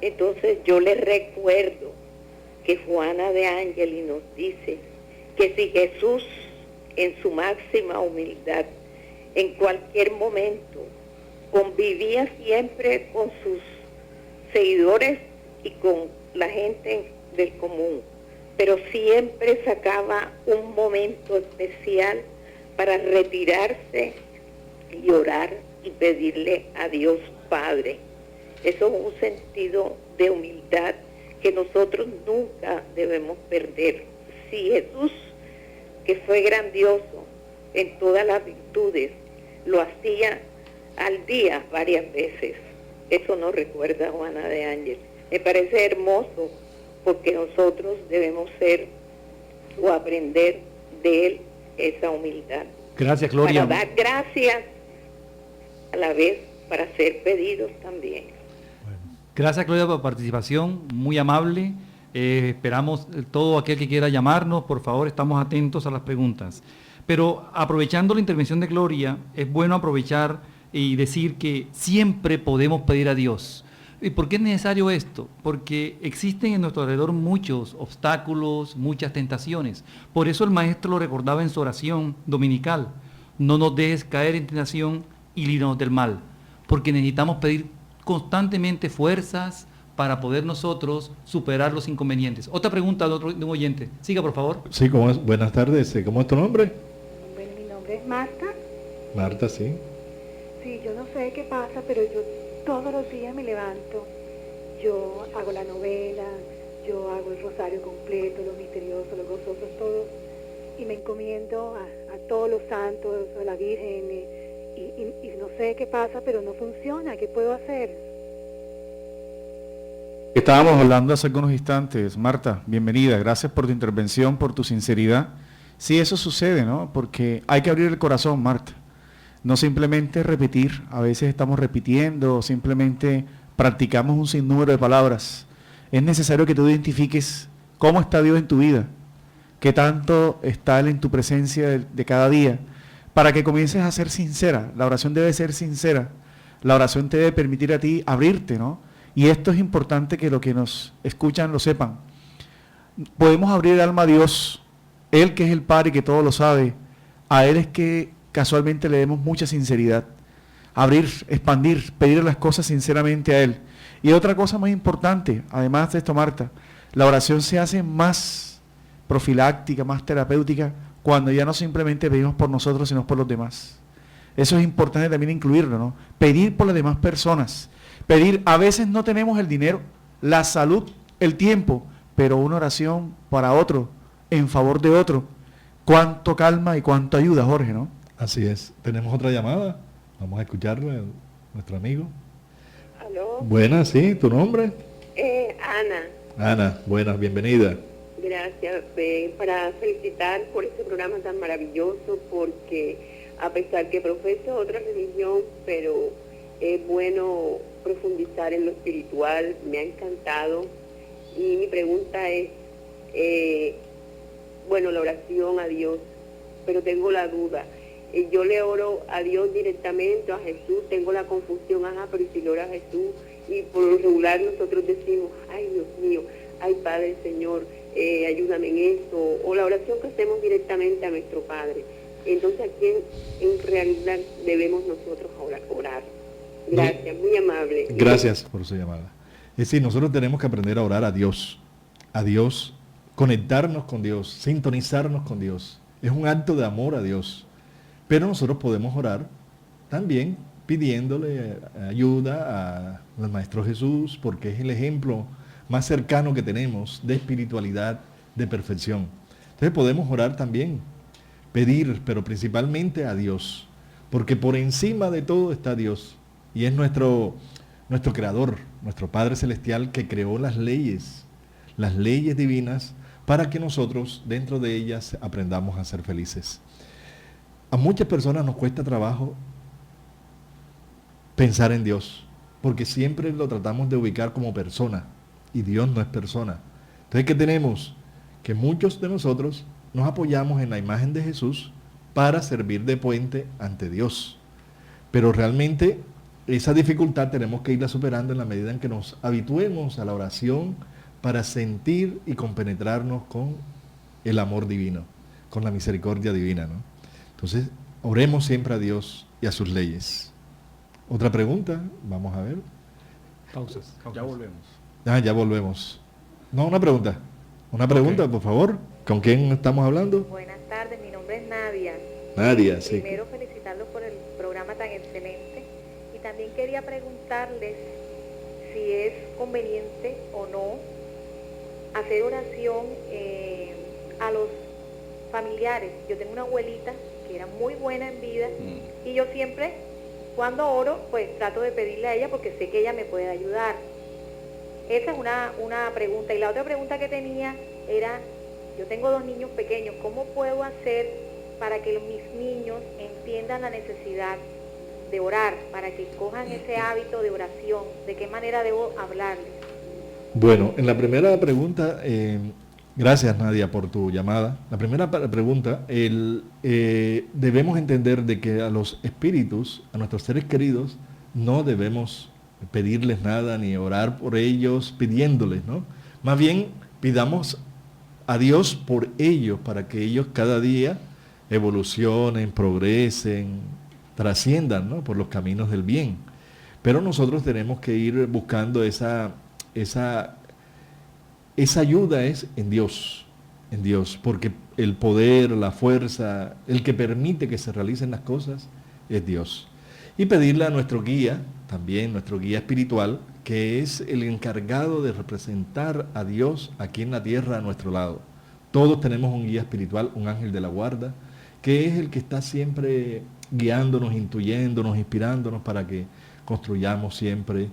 Entonces yo les recuerdo que Juana de Angeli nos dice que si Jesús en su máxima humildad en cualquier momento convivía siempre con sus seguidores y con la gente del común, pero siempre sacaba un momento especial para retirarse y orar y pedirle a Dios Padre. Eso es un sentido de humildad que nosotros nunca debemos perder. Si Jesús, que fue grandioso en todas las virtudes, lo hacía al día varias veces, eso nos recuerda Juana de Ángel. Me parece hermoso porque nosotros debemos ser o aprender de él esa humildad. Gracias, Gloria. Para dar gracias a la vez para hacer pedidos también. Gracias, Gloria, por la participación, muy amable. Esperamos todo aquel que quiera llamarnos, por favor, estamos atentos a las preguntas. Pero aprovechando la intervención de Gloria, es bueno aprovechar y decir que siempre podemos pedir a Dios. ¿Y por qué es necesario esto? Porque existen en nuestro alrededor muchos obstáculos, muchas tentaciones. Por eso el maestro lo recordaba en su oración dominical: no nos dejes caer en tentación y líbranos del mal. Porque necesitamos pedir constantemente fuerzas para poder nosotros superar los inconvenientes. Otra pregunta de un oyente. Siga, por favor. Sí, ¿cómo es? Buenas tardes. ¿Cómo es tu nombre? Bueno, mi nombre es Marta. Marta, sí. Sí, yo no sé qué pasa, pero yo todos los días me levanto. Yo hago la novela, yo hago el rosario completo, lo misterioso, lo gozoso, todo. Y me encomiendo a todos los santos, a la Virgen. Y no sé qué pasa, pero no funciona. ¿Qué puedo hacer? Estábamos hablando hace algunos instantes. Marta, bienvenida. Gracias por tu intervención, por tu sinceridad. Sí, eso sucede, ¿no? Porque hay que abrir el corazón, Marta. No simplemente repetir. A veces estamos repitiendo, simplemente practicamos un sinnúmero de palabras. Es necesario que tú identifiques cómo está Dios en tu vida, qué tanto está Él en tu presencia de cada día, para que comiences a ser sincera. La oración debe ser sincera. La oración te debe permitir a ti abrirte, ¿no? Y esto es importante que los que nos escuchan lo sepan. Podemos abrir el alma a Dios, Él que es el Padre y que todo lo sabe. A Él es que casualmente le demos mucha sinceridad. Abrir, expandir, pedir las cosas sinceramente a Él. Y otra cosa muy importante, además de esto, Marta, la oración se hace más profiláctica, más terapéutica, cuando ya no simplemente pedimos por nosotros, sino por los demás. Eso es importante también incluirlo, ¿no? Pedir por las demás personas. Pedir, a veces no tenemos el dinero, la salud, el tiempo, pero una oración para otro, en favor de otro. Cuánto calma y cuánto ayuda, Jorge, ¿no? Así es. Tenemos otra llamada. Vamos a escucharle a nuestro amigo. ¿Aló? Buenas, sí. ¿Tu nombre? Ana. Ana, buenas, bienvenida. Gracias, para felicitar por este programa tan maravilloso, porque a pesar que profeso otra religión, pero es bueno profundizar en lo espiritual, me ha encantado. Y mi pregunta es, la oración a Dios, pero tengo la duda. Yo le oro a Dios directamente, a Jesús, tengo la confusión, pero si le oro a Jesús, y por lo regular nosotros decimos, ay Dios mío, ay Padre Señor, ayúdame en esto, o la oración que hacemos directamente a nuestro Padre. Entonces, ¿a quién en realidad debemos nosotros orar? Gracias, muy amable. Gracias por su llamada. Es decir, nosotros tenemos que aprender a orar a Dios, conectarnos con Dios, sintonizarnos con Dios. Es un acto de amor a Dios. Pero nosotros podemos orar también pidiéndole ayuda al Maestro Jesús, porque es el ejemplo más cercano que tenemos de espiritualidad, de perfección. Entonces podemos orar también, pedir, pero principalmente a Dios, porque por encima de todo está Dios, y es nuestro Creador, nuestro Padre Celestial, que creó las leyes divinas, para que nosotros dentro de ellas aprendamos a ser felices. A muchas personas nos cuesta trabajo pensar en Dios, porque siempre lo tratamos de ubicar como persona, y Dios no es persona. Entonces, ¿qué tenemos? Que muchos de nosotros nos apoyamos en la imagen de Jesús para servir de puente ante Dios. Pero realmente esa dificultad tenemos que irla superando en la medida en que nos habituemos a la oración para sentir y compenetrarnos con el amor divino, con la misericordia divina, ¿no? Entonces, oremos siempre a Dios y a sus leyes. ¿Otra pregunta? Vamos a ver. Pausas. Ya volvemos. Ya volvemos. No, una pregunta. Una pregunta, por favor. ¿Con quién estamos hablando? Buenas tardes, mi nombre es Nadia. Nadia, sí. Primero felicitarlos por el programa tan excelente y también quería preguntarles si es conveniente o no hacer oración a los familiares. Yo tengo una abuelita que era muy buena en vida y yo siempre cuando oro pues trato de pedirle a ella porque sé que ella me puede ayudar. Esa es una pregunta. Y la otra pregunta que tenía era, yo tengo 2 niños pequeños, ¿cómo puedo hacer para que mis niños entiendan la necesidad de orar, para que cojan ese hábito de oración? ¿De qué manera debo hablarles? Bueno, en la primera pregunta, gracias Nadia por tu llamada. La primera pregunta, debemos entender de que a los espíritus, a nuestros seres queridos, no debemos pedirles nada ni orar por ellos pidiéndoles, ¿no? Más bien pidamos a Dios por ellos para que ellos cada día evolucionen, progresen, trasciendan, ¿no? Por los caminos del bien. Pero nosotros tenemos que ir buscando esa ayuda es en Dios, porque el poder, la fuerza, el que permite que se realicen las cosas es Dios. Y pedirle a nuestro guía, también nuestro guía espiritual, que es el encargado de representar a Dios aquí en la tierra a nuestro lado. Todos tenemos un guía espiritual, un ángel de la guarda, que es el que está siempre guiándonos, intuyéndonos, inspirándonos para que construyamos siempre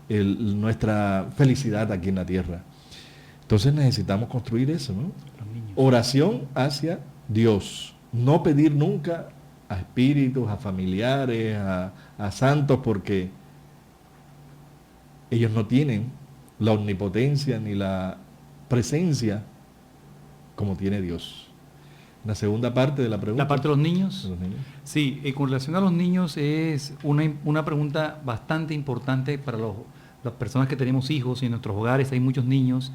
nuestra felicidad aquí en la tierra. Entonces necesitamos construir eso, ¿no? Oración hacia Dios. No pedir nunca a espíritus, a familiares, a santos, porque ellos no tienen la omnipotencia ni la presencia como tiene Dios. La segunda parte de la pregunta. La parte de los niños. De los niños. Sí, con relación a los niños es una pregunta bastante importante para las personas que tenemos hijos y en nuestros hogares hay muchos niños.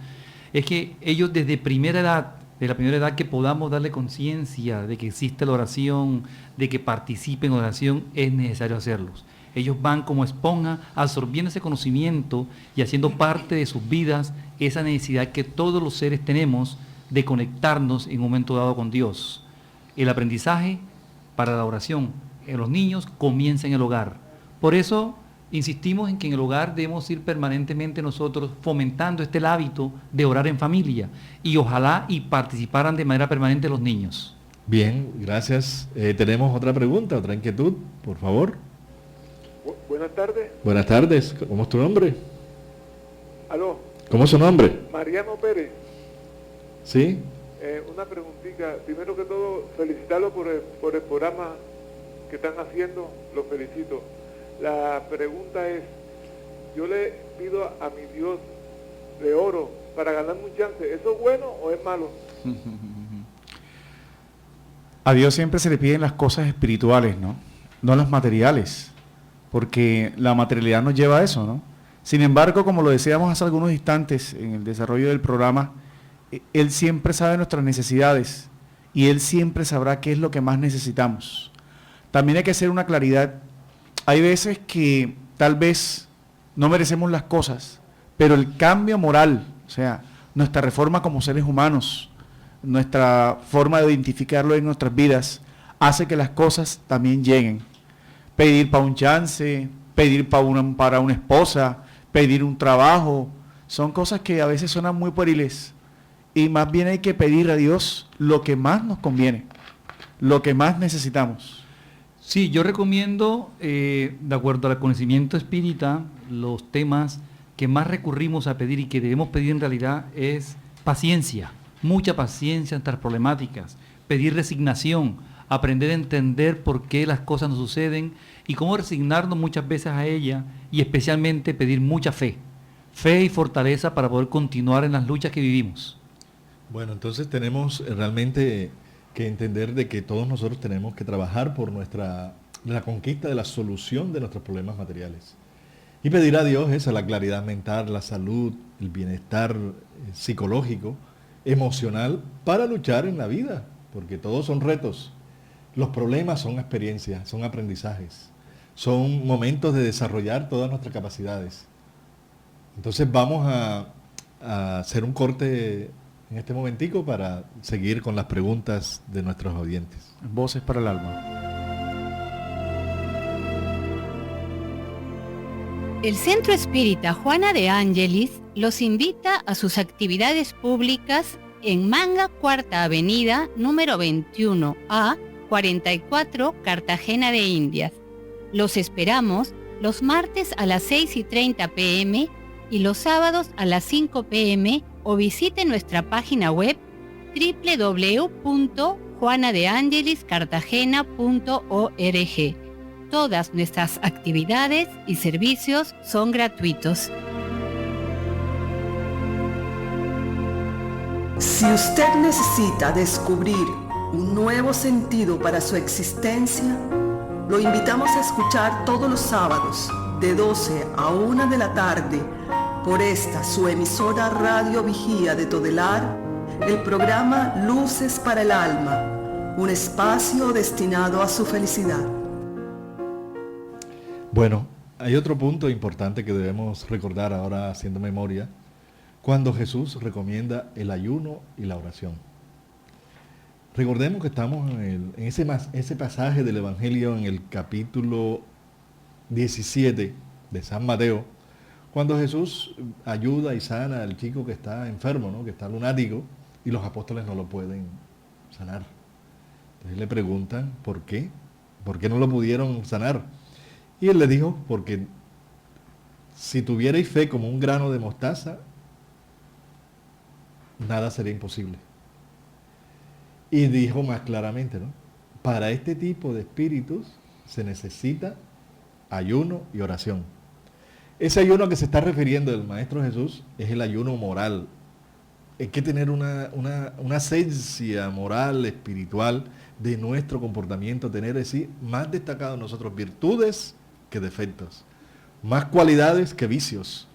Es que ellos desde la primera edad que podamos darle conciencia de que existe la oración, de que participen en la oración, es necesario hacerlos. Ellos van como esponja absorbiendo ese conocimiento y haciendo parte de sus vidas esa necesidad que todos los seres tenemos de conectarnos en un momento dado con Dios. El aprendizaje para la oración en los niños comienza en el hogar. Por eso insistimos en que en el hogar debemos ir permanentemente nosotros fomentando este hábito de orar en familia y ojalá y participaran de manera permanente los niños. Bien, gracias. Tenemos otra pregunta, otra inquietud, por favor. Buenas tardes. Buenas tardes, ¿cómo es tu nombre? Aló. ¿Cómo es su nombre? Mariano Pérez. ¿Sí? Una preguntita. Primero que todo, felicitarlo por el programa que están haciendo. Los felicito. La pregunta es, yo le pido a mi Dios de oro para ganarme un chance. ¿Eso es bueno o es malo? A Dios siempre se le piden las cosas espirituales, ¿no? No las materiales, porque la materialidad nos lleva a eso, ¿no? Sin embargo, como lo decíamos hace algunos instantes en el desarrollo del programa, Él siempre sabe nuestras necesidades y Él siempre sabrá qué es lo que más necesitamos. También hay que hacer una claridad. Hay veces que tal vez no merecemos las cosas, pero el cambio moral, o sea, nuestra reforma como seres humanos, nuestra forma de identificarlo en nuestras vidas, hace que las cosas también lleguen. Pedir para un chance, pedir para una esposa, pedir un trabajo, son cosas que a veces suenan muy pueriles. Y más bien hay que pedir a Dios lo que más nos conviene, lo que más necesitamos. Sí, yo recomiendo, de acuerdo al conocimiento espírita, los temas que más recurrimos a pedir y que debemos pedir en realidad es paciencia, mucha paciencia ante las problemáticas, pedir resignación, aprender a entender por qué las cosas nos suceden y cómo resignarnos muchas veces a ellas y especialmente pedir mucha fe y fortaleza para poder continuar en las luchas que vivimos. Bueno, entonces tenemos realmente que entender de que todos nosotros tenemos que trabajar por la conquista de la solución de nuestros problemas materiales. Y pedir a Dios esa, la claridad mental, la salud, el bienestar psicológico, emocional, para luchar en la vida, porque todos son retos. Los problemas son experiencias, son aprendizajes. son momentos de desarrollar todas nuestras capacidades. Entonces vamos a hacer un corte en este momentico para seguir con las preguntas de nuestros oyentes. Voces para el alma. El Centro Espírita Juana de Ángelis los invita a sus actividades públicas en Manga, Cuarta Avenida, número 21A, 44, Cartagena de Indias. Los esperamos los martes a las 6:30 p.m. y los sábados a las 5 p.m. o visite nuestra página web www.juanadeangeliscartagena.org. Todas nuestras actividades y servicios son gratuitos. Si usted necesita descubrir un nuevo sentido para su existencia, lo invitamos a escuchar todos los sábados de 12 a 1 de la tarde por esta su emisora Radio Vigía de Todelar, el programa Luces para el Alma, un espacio destinado a su felicidad. Bueno, hay otro punto importante que debemos recordar ahora haciendo memoria, cuando Jesús recomienda el ayuno y la oración. Recordemos que estamos en ese pasaje del Evangelio en el capítulo 17 de San Mateo, cuando Jesús ayuda y sana al chico que está enfermo, ¿no? Que está lunático, y los apóstoles no lo pueden sanar. Entonces le preguntan, ¿por qué? ¿Por qué no lo pudieron sanar? Y él le dijo, porque si tuvierais fe como un grano de mostaza, nada sería imposible. Y dijo más claramente, ¿no? Para este tipo de espíritus se necesita ayuno y oración. Ese ayuno que se está refiriendo el Maestro Jesús es el ayuno moral. Hay que tener una esencia moral, espiritual de nuestro comportamiento, tener así más destacado en nosotros virtudes que defectos, más cualidades que vicios.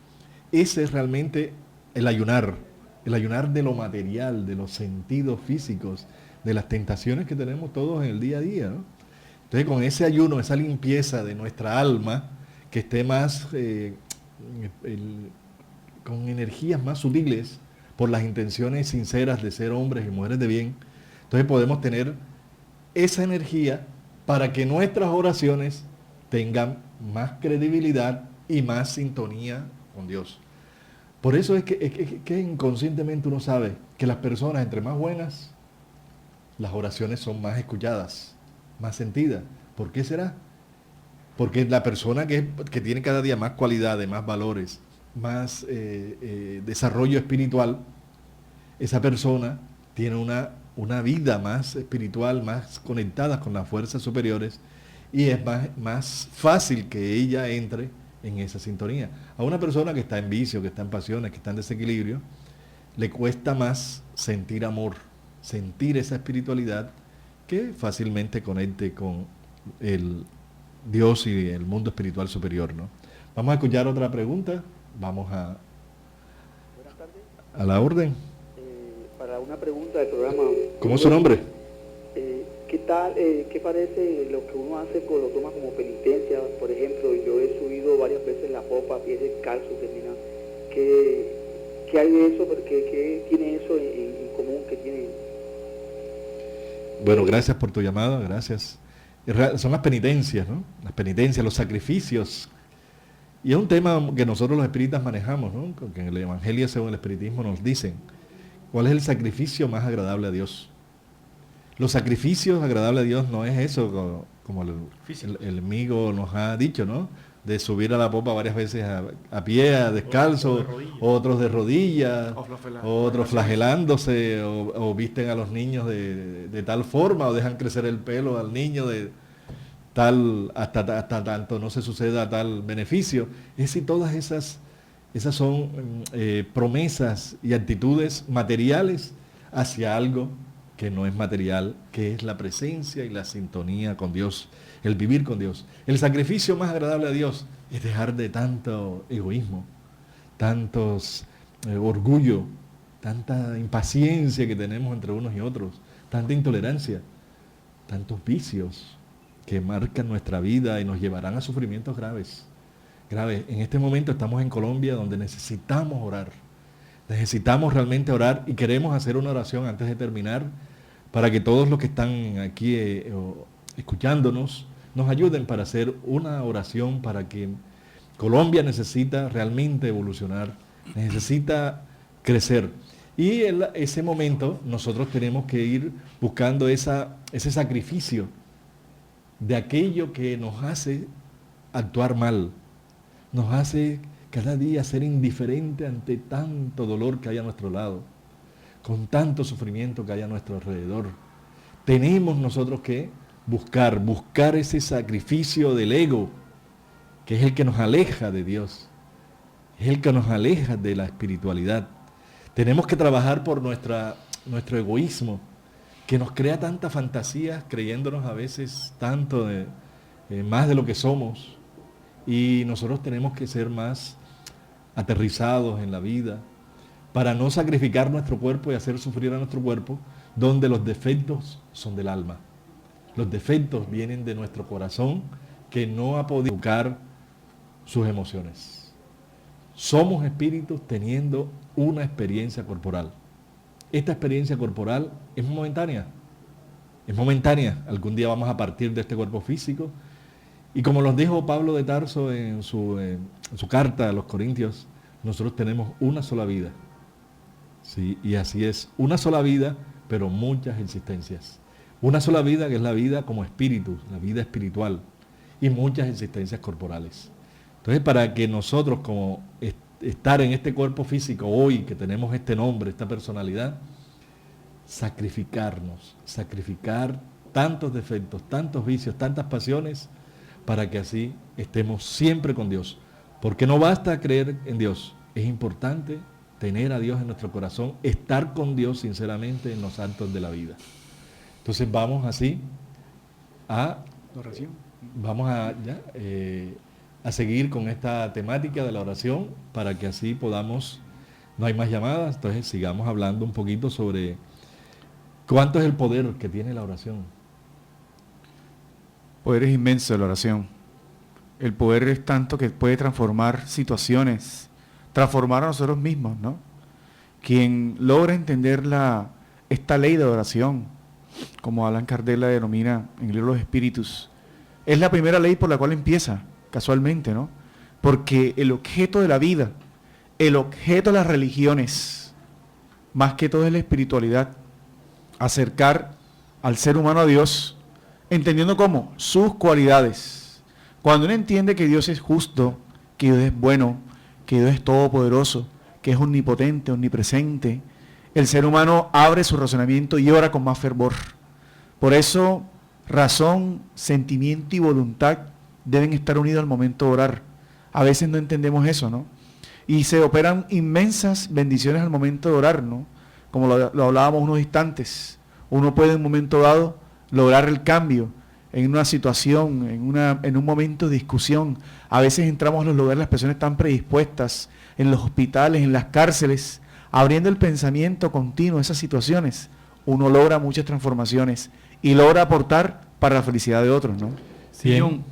Ese es realmente el ayunar de lo material, de los sentidos físicos, de las tentaciones que tenemos todos en el día a día, ¿no? Entonces con ese ayuno, esa limpieza de nuestra alma, que esté más con energías más sutiles, por las intenciones sinceras de ser hombres y mujeres de bien, entonces podemos tener esa energía para que nuestras oraciones tengan más credibilidad y más sintonía con Dios. Por eso es que inconscientemente uno sabe que las personas entre más buenas, las oraciones son más escuchadas, más sentidas. ¿Por qué será? Porque la persona que tiene cada día más cualidades, más valores, más desarrollo espiritual, esa persona tiene una vida más espiritual, más conectada con las fuerzas superiores, y es más fácil que ella entre en esa sintonía. A una persona que está en vicio, que está en pasiones, que está en desequilibrio, le cuesta más sentir amor, sentir esa espiritualidad, que fácilmente conecte con el Dios y el mundo espiritual superior, ¿no? Vamos a escuchar otra pregunta. Vamos a la orden. Para una pregunta del programa. ¿Cómo es su nombre? ¿Qué tal, qué parece lo que uno hace, lo toma como penitencia? Por ejemplo, yo he subido varias veces la popa a pies descalzos, termina. ¿Qué hay de eso? ¿Qué tiene eso en común? ¿Qué tiene? Bueno, gracias por tu llamada, gracias. Son las penitencias, ¿no? Las penitencias, los sacrificios. Y es un tema que nosotros los espíritas manejamos, ¿no? Que en el Evangelio, según el espiritismo, nos dicen cuál es el sacrificio más agradable a Dios. Los sacrificios agradables a Dios no es eso, como el amigo nos ha dicho, ¿no? De subir a la popa varias veces a pie, descalzo, otros de rodillas, otros flagelándose, o visten a los niños de tal forma, o dejan crecer el pelo al niño de tal, hasta tanto no se suceda tal beneficio. Es decir, todas esas son promesas y actitudes materiales hacia algo que no es material, que es la presencia y la sintonía con Dios, el vivir con Dios. El sacrificio más agradable a Dios es dejar de tanto egoísmo, tantos orgullo, tanta impaciencia que tenemos entre unos y otros, tanta intolerancia, tantos vicios, que marcan nuestra vida y nos llevarán a sufrimientos graves. En este momento estamos en Colombia donde necesitamos orar. Necesitamos realmente orar y queremos hacer una oración antes de terminar para que todos los que están aquí escuchándonos nos ayuden para hacer una oración para que Colombia necesita realmente evolucionar, necesita crecer. Y en ese momento nosotros tenemos que ir buscando ese sacrificio de aquello que nos hace actuar mal, nos hace cada día ser indiferente ante tanto dolor que hay a nuestro lado, con tanto sufrimiento que hay a nuestro alrededor. Tenemos nosotros que buscar ese sacrificio del ego, que es el que nos aleja de Dios, es el que nos aleja de la espiritualidad. Tenemos que trabajar por nuestro egoísmo, que nos crea tantas fantasías, creyéndonos a veces tanto más de lo que somos. Y nosotros tenemos que ser más aterrizados en la vida para no sacrificar nuestro cuerpo y hacer sufrir a nuestro cuerpo, donde los defectos son del alma. Los defectos vienen de nuestro corazón, que no ha podido educar sus emociones. Somos espíritus teniendo una experiencia corporal. Esta experiencia corporal es momentánea. Es momentánea. Algún día vamos a partir de este cuerpo físico. Y como nos dijo Pablo de Tarso en su carta a los Corintios, nosotros tenemos una sola vida. Sí, y así es, una sola vida, pero muchas existencias. Una sola vida, que es la vida como espíritu, la vida espiritual, y muchas existencias corporales. Entonces, para que nosotros, como estar en este cuerpo físico hoy, que tenemos este nombre, esta personalidad, sacrificar tantos defectos, tantos vicios, tantas pasiones, para que así estemos siempre con Dios. Porque no basta creer en Dios, es importante tener a Dios en nuestro corazón, estar con Dios sinceramente en los actos de la vida. Entonces vamos así a seguir con esta temática de la oración, para que así podamos, no hay más llamadas, entonces sigamos hablando un poquito sobre cuánto es el poder que tiene la oración. Poder es inmenso de la oración. El poder es tanto que puede transformar situaciones, transformar a nosotros mismos, ¿no? Quien logra entender esta ley de oración, como Allan Kardec la denomina en el libro de los Espíritus, es la primera ley por la cual empieza, casualmente, ¿no? Porque el objeto de la vida, el objeto de las religiones, más que todo es la espiritualidad, acercar al ser humano a Dios, entendiendo cómo sus cualidades. Cuando uno entiende que Dios es justo, que Dios es bueno, que Dios es todopoderoso, que es omnipotente, omnipresente, el ser humano abre su razonamiento y ora con más fervor. Por eso, razón, sentimiento y voluntad deben estar unidos al momento de orar. A veces no entendemos eso, ¿no? Y se operan inmensas bendiciones al momento de orar, ¿no? Como lo hablábamos unos instantes. Uno puede en un momento dado lograr el cambio en una situación, en un momento de discusión. A veces entramos a los lugares, las personas están predispuestas, en los hospitales, en las cárceles, abriendo el pensamiento continuo a esas situaciones. Uno logra muchas transformaciones y logra aportar para la felicidad de otros, ¿no? Sí, John,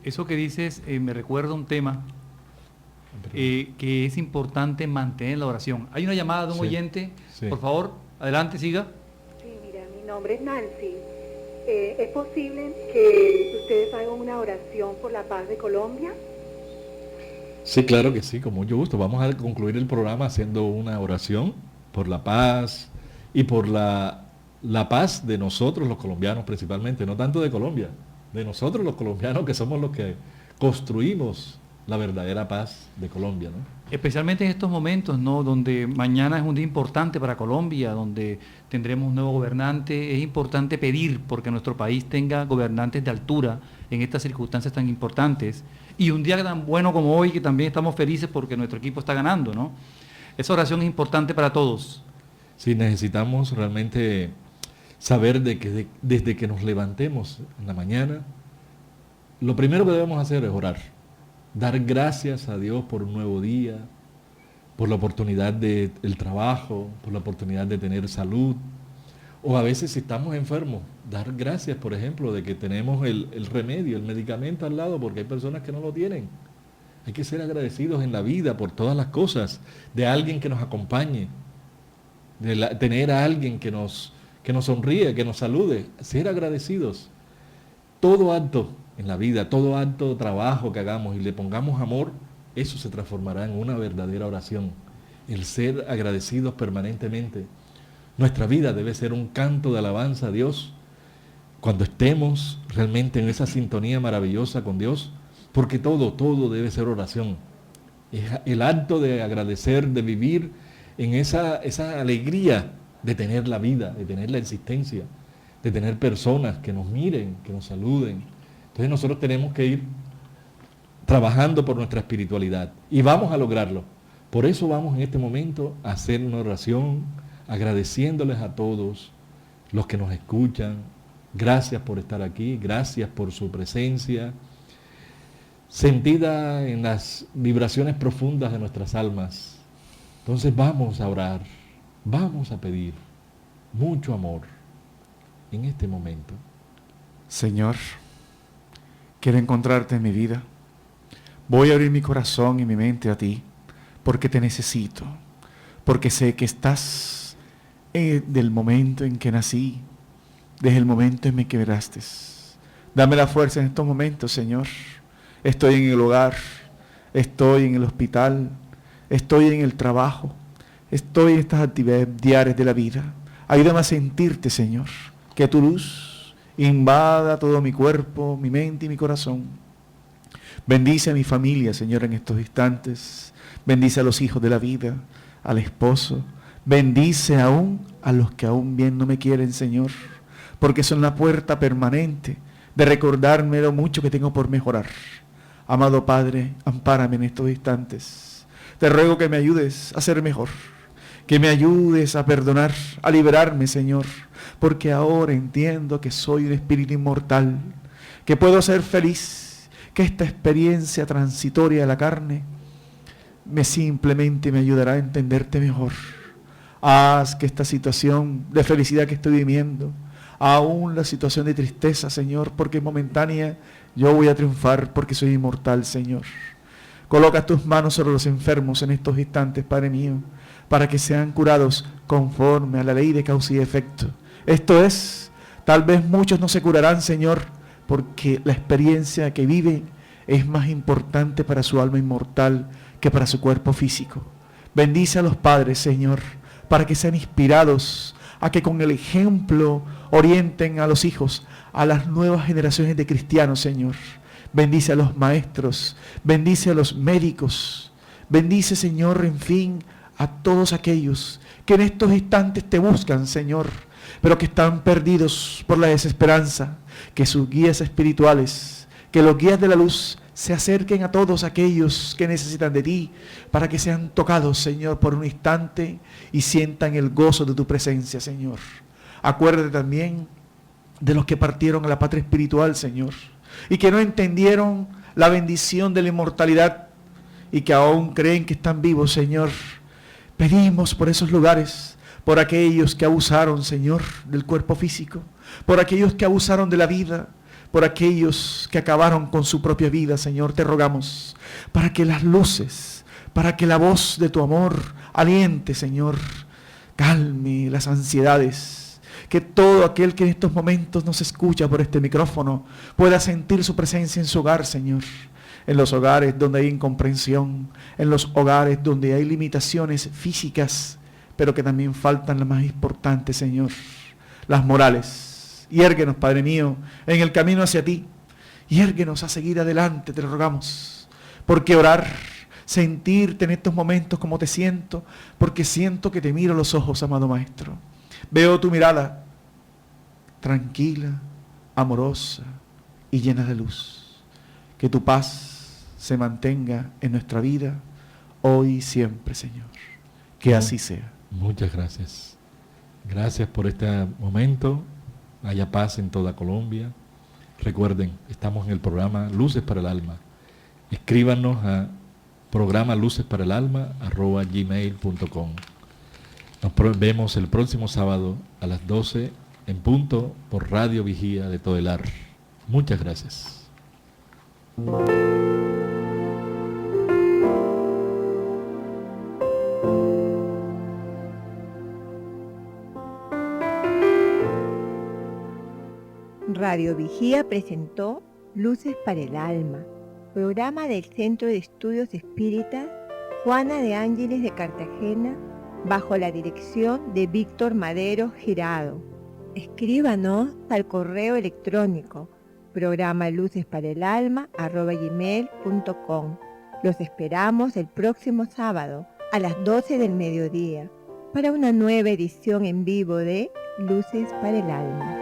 eso que dices me recuerda un tema que es importante mantener la oración. Hay una llamada de un oyente, por favor, adelante, siga. Sí, mira, mi nombre es Nancy. ¿Es posible que ustedes hagan una oración por la paz de Colombia? Sí, claro que sí, con mucho gusto. Vamos a concluir el programa haciendo una oración por la paz y por la paz de nosotros los colombianos principalmente, no tanto de Colombia, de nosotros los colombianos, que somos los que construimos la verdadera paz de Colombia, ¿no? Especialmente en estos momentos, ¿no?, donde mañana es un día importante para Colombia, donde tendremos un nuevo gobernante. Es importante pedir porque nuestro país tenga gobernantes de altura en estas circunstancias tan importantes, y un día tan bueno como hoy, que también estamos felices porque nuestro equipo está ganando, ¿no? Esa oración es importante para todos. Sí, necesitamos realmente saber de que desde que nos levantemos en la mañana, lo primero que debemos hacer es orar. Dar gracias a Dios por un nuevo día, por la oportunidad del trabajo, por la oportunidad de tener salud, O a veces si estamos enfermos, dar gracias, por ejemplo, de que tenemos el remedio, el medicamento al lado, porque hay personas que no lo tienen. Hay que ser agradecidos en la vida por todas las cosas, de alguien que nos acompañe, de tener a alguien que nos sonríe, que nos salude, ser agradecidos. Todo acto en la vida, todo acto de trabajo que hagamos y le pongamos amor, eso se transformará en una verdadera oración. El ser agradecidos permanentemente. Nuestra vida debe ser un canto de alabanza a Dios cuando estemos realmente en esa sintonía maravillosa con Dios, porque todo debe ser oración. Es el acto de agradecer, de vivir en esa alegría de tener la vida, de tener la existencia, de tener personas que nos miren, que nos saluden. Entonces nosotros tenemos que ir trabajando por nuestra espiritualidad y vamos a lograrlo. Por eso vamos en este momento a hacer una oración, agradeciéndoles a todos los que nos escuchan. Gracias por estar aquí, gracias por su presencia, sentida en las vibraciones profundas de nuestras almas. Entonces vamos a orar, vamos a pedir mucho amor en este momento. Señor, quiero encontrarte en mi vida. Voy a abrir mi corazón y mi mente a ti, porque te necesito, porque sé que estás del momento en que nací, desde el momento en que me quebraste. Dame la fuerza en estos momentos, Señor. Estoy en el hogar, estoy en el hospital, estoy en el trabajo, estoy en estas actividades diarias de la vida. Ayúdame a sentirte, Señor, que tu luz invada todo mi cuerpo, mi mente y mi corazón. Bendice a mi familia, Señor, en estos instantes. Bendice a los hijos de la vida, al esposo. Bendice aún a los que aún bien no me quieren, Señor, porque son la puerta permanente de recordarme lo mucho que tengo por mejorar. Amado Padre, ampárame en estos instantes. Te ruego que me ayudes a ser mejor, que me ayudes a perdonar, a liberarme, Señor, porque ahora entiendo que soy un espíritu inmortal, que puedo ser feliz, que esta experiencia transitoria de la carne simplemente me ayudará a entenderte mejor. Haz que esta situación de felicidad que estoy viviendo, aún la situación de tristeza, Señor, porque es momentánea, yo voy a triunfar porque soy inmortal, Señor. Coloca tus manos sobre los enfermos en estos instantes, Padre mío, para que sean curados conforme a la ley de causa y efecto. Esto es, tal vez muchos no se curarán, Señor, porque la experiencia que viven es más importante para su alma inmortal que para su cuerpo físico. Bendice a los padres, Señor, para que sean inspirados a que con el ejemplo orienten a los hijos, a las nuevas generaciones de cristianos, Señor. Bendice a los maestros, bendice a los médicos, bendice, Señor, en fin, a todos aquellos que en estos instantes te buscan, Señor, pero que están perdidos por la desesperanza. Que sus guías espirituales, que los guías de la luz se acerquen a todos aquellos que necesitan de ti, para que sean tocados, Señor, por un instante y sientan el gozo de tu presencia, Señor. Acuérdate también de los que partieron a la patria espiritual, Señor, y que no entendieron la bendición de la inmortalidad y que aún creen que están vivos, Señor. Pedimos por esos lugares, por aquellos que abusaron, Señor, del cuerpo físico, por aquellos que abusaron de la vida, por aquellos que acabaron con su propia vida, Señor. Te rogamos para que las luces, para que la voz de tu amor aliente, Señor, calme las ansiedades, que todo aquel que en estos momentos nos escucha por este micrófono pueda sentir su presencia en su hogar, Señor. En los hogares donde hay incomprensión, en los hogares donde hay limitaciones físicas, pero que también faltan las más importantes, Señor, las morales. Hiérguenos, Padre mío, en el camino hacia ti. Hiérguenos a seguir adelante, te lo rogamos. Porque orar, sentirte en estos momentos como te siento, porque siento que te miro a los ojos, amado Maestro. Veo tu mirada tranquila, amorosa y llena de luz. Que tu paz se mantenga en nuestra vida hoy y siempre, Señor. Que así sea. Muchas gracias. Gracias por este momento. Haya paz en toda Colombia. Recuerden, estamos en el programa Luces para el Alma. Escríbanos a programalucesparaelalma@gmail.com. Nos vemos el próximo sábado a las 12 en punto por Radio Vigía de Todelar. Muchas gracias. Radio Vigía presentó Luces para el Alma, programa del Centro de Estudios Espíritas Juana de Ángeles de Cartagena, bajo la dirección de Víctor Madero Girado. Escríbanos al correo electrónico programalucesparaalalma@gmail.com. Los esperamos el próximo sábado a las 12 del mediodía para una nueva edición en vivo de Luces para el Alma.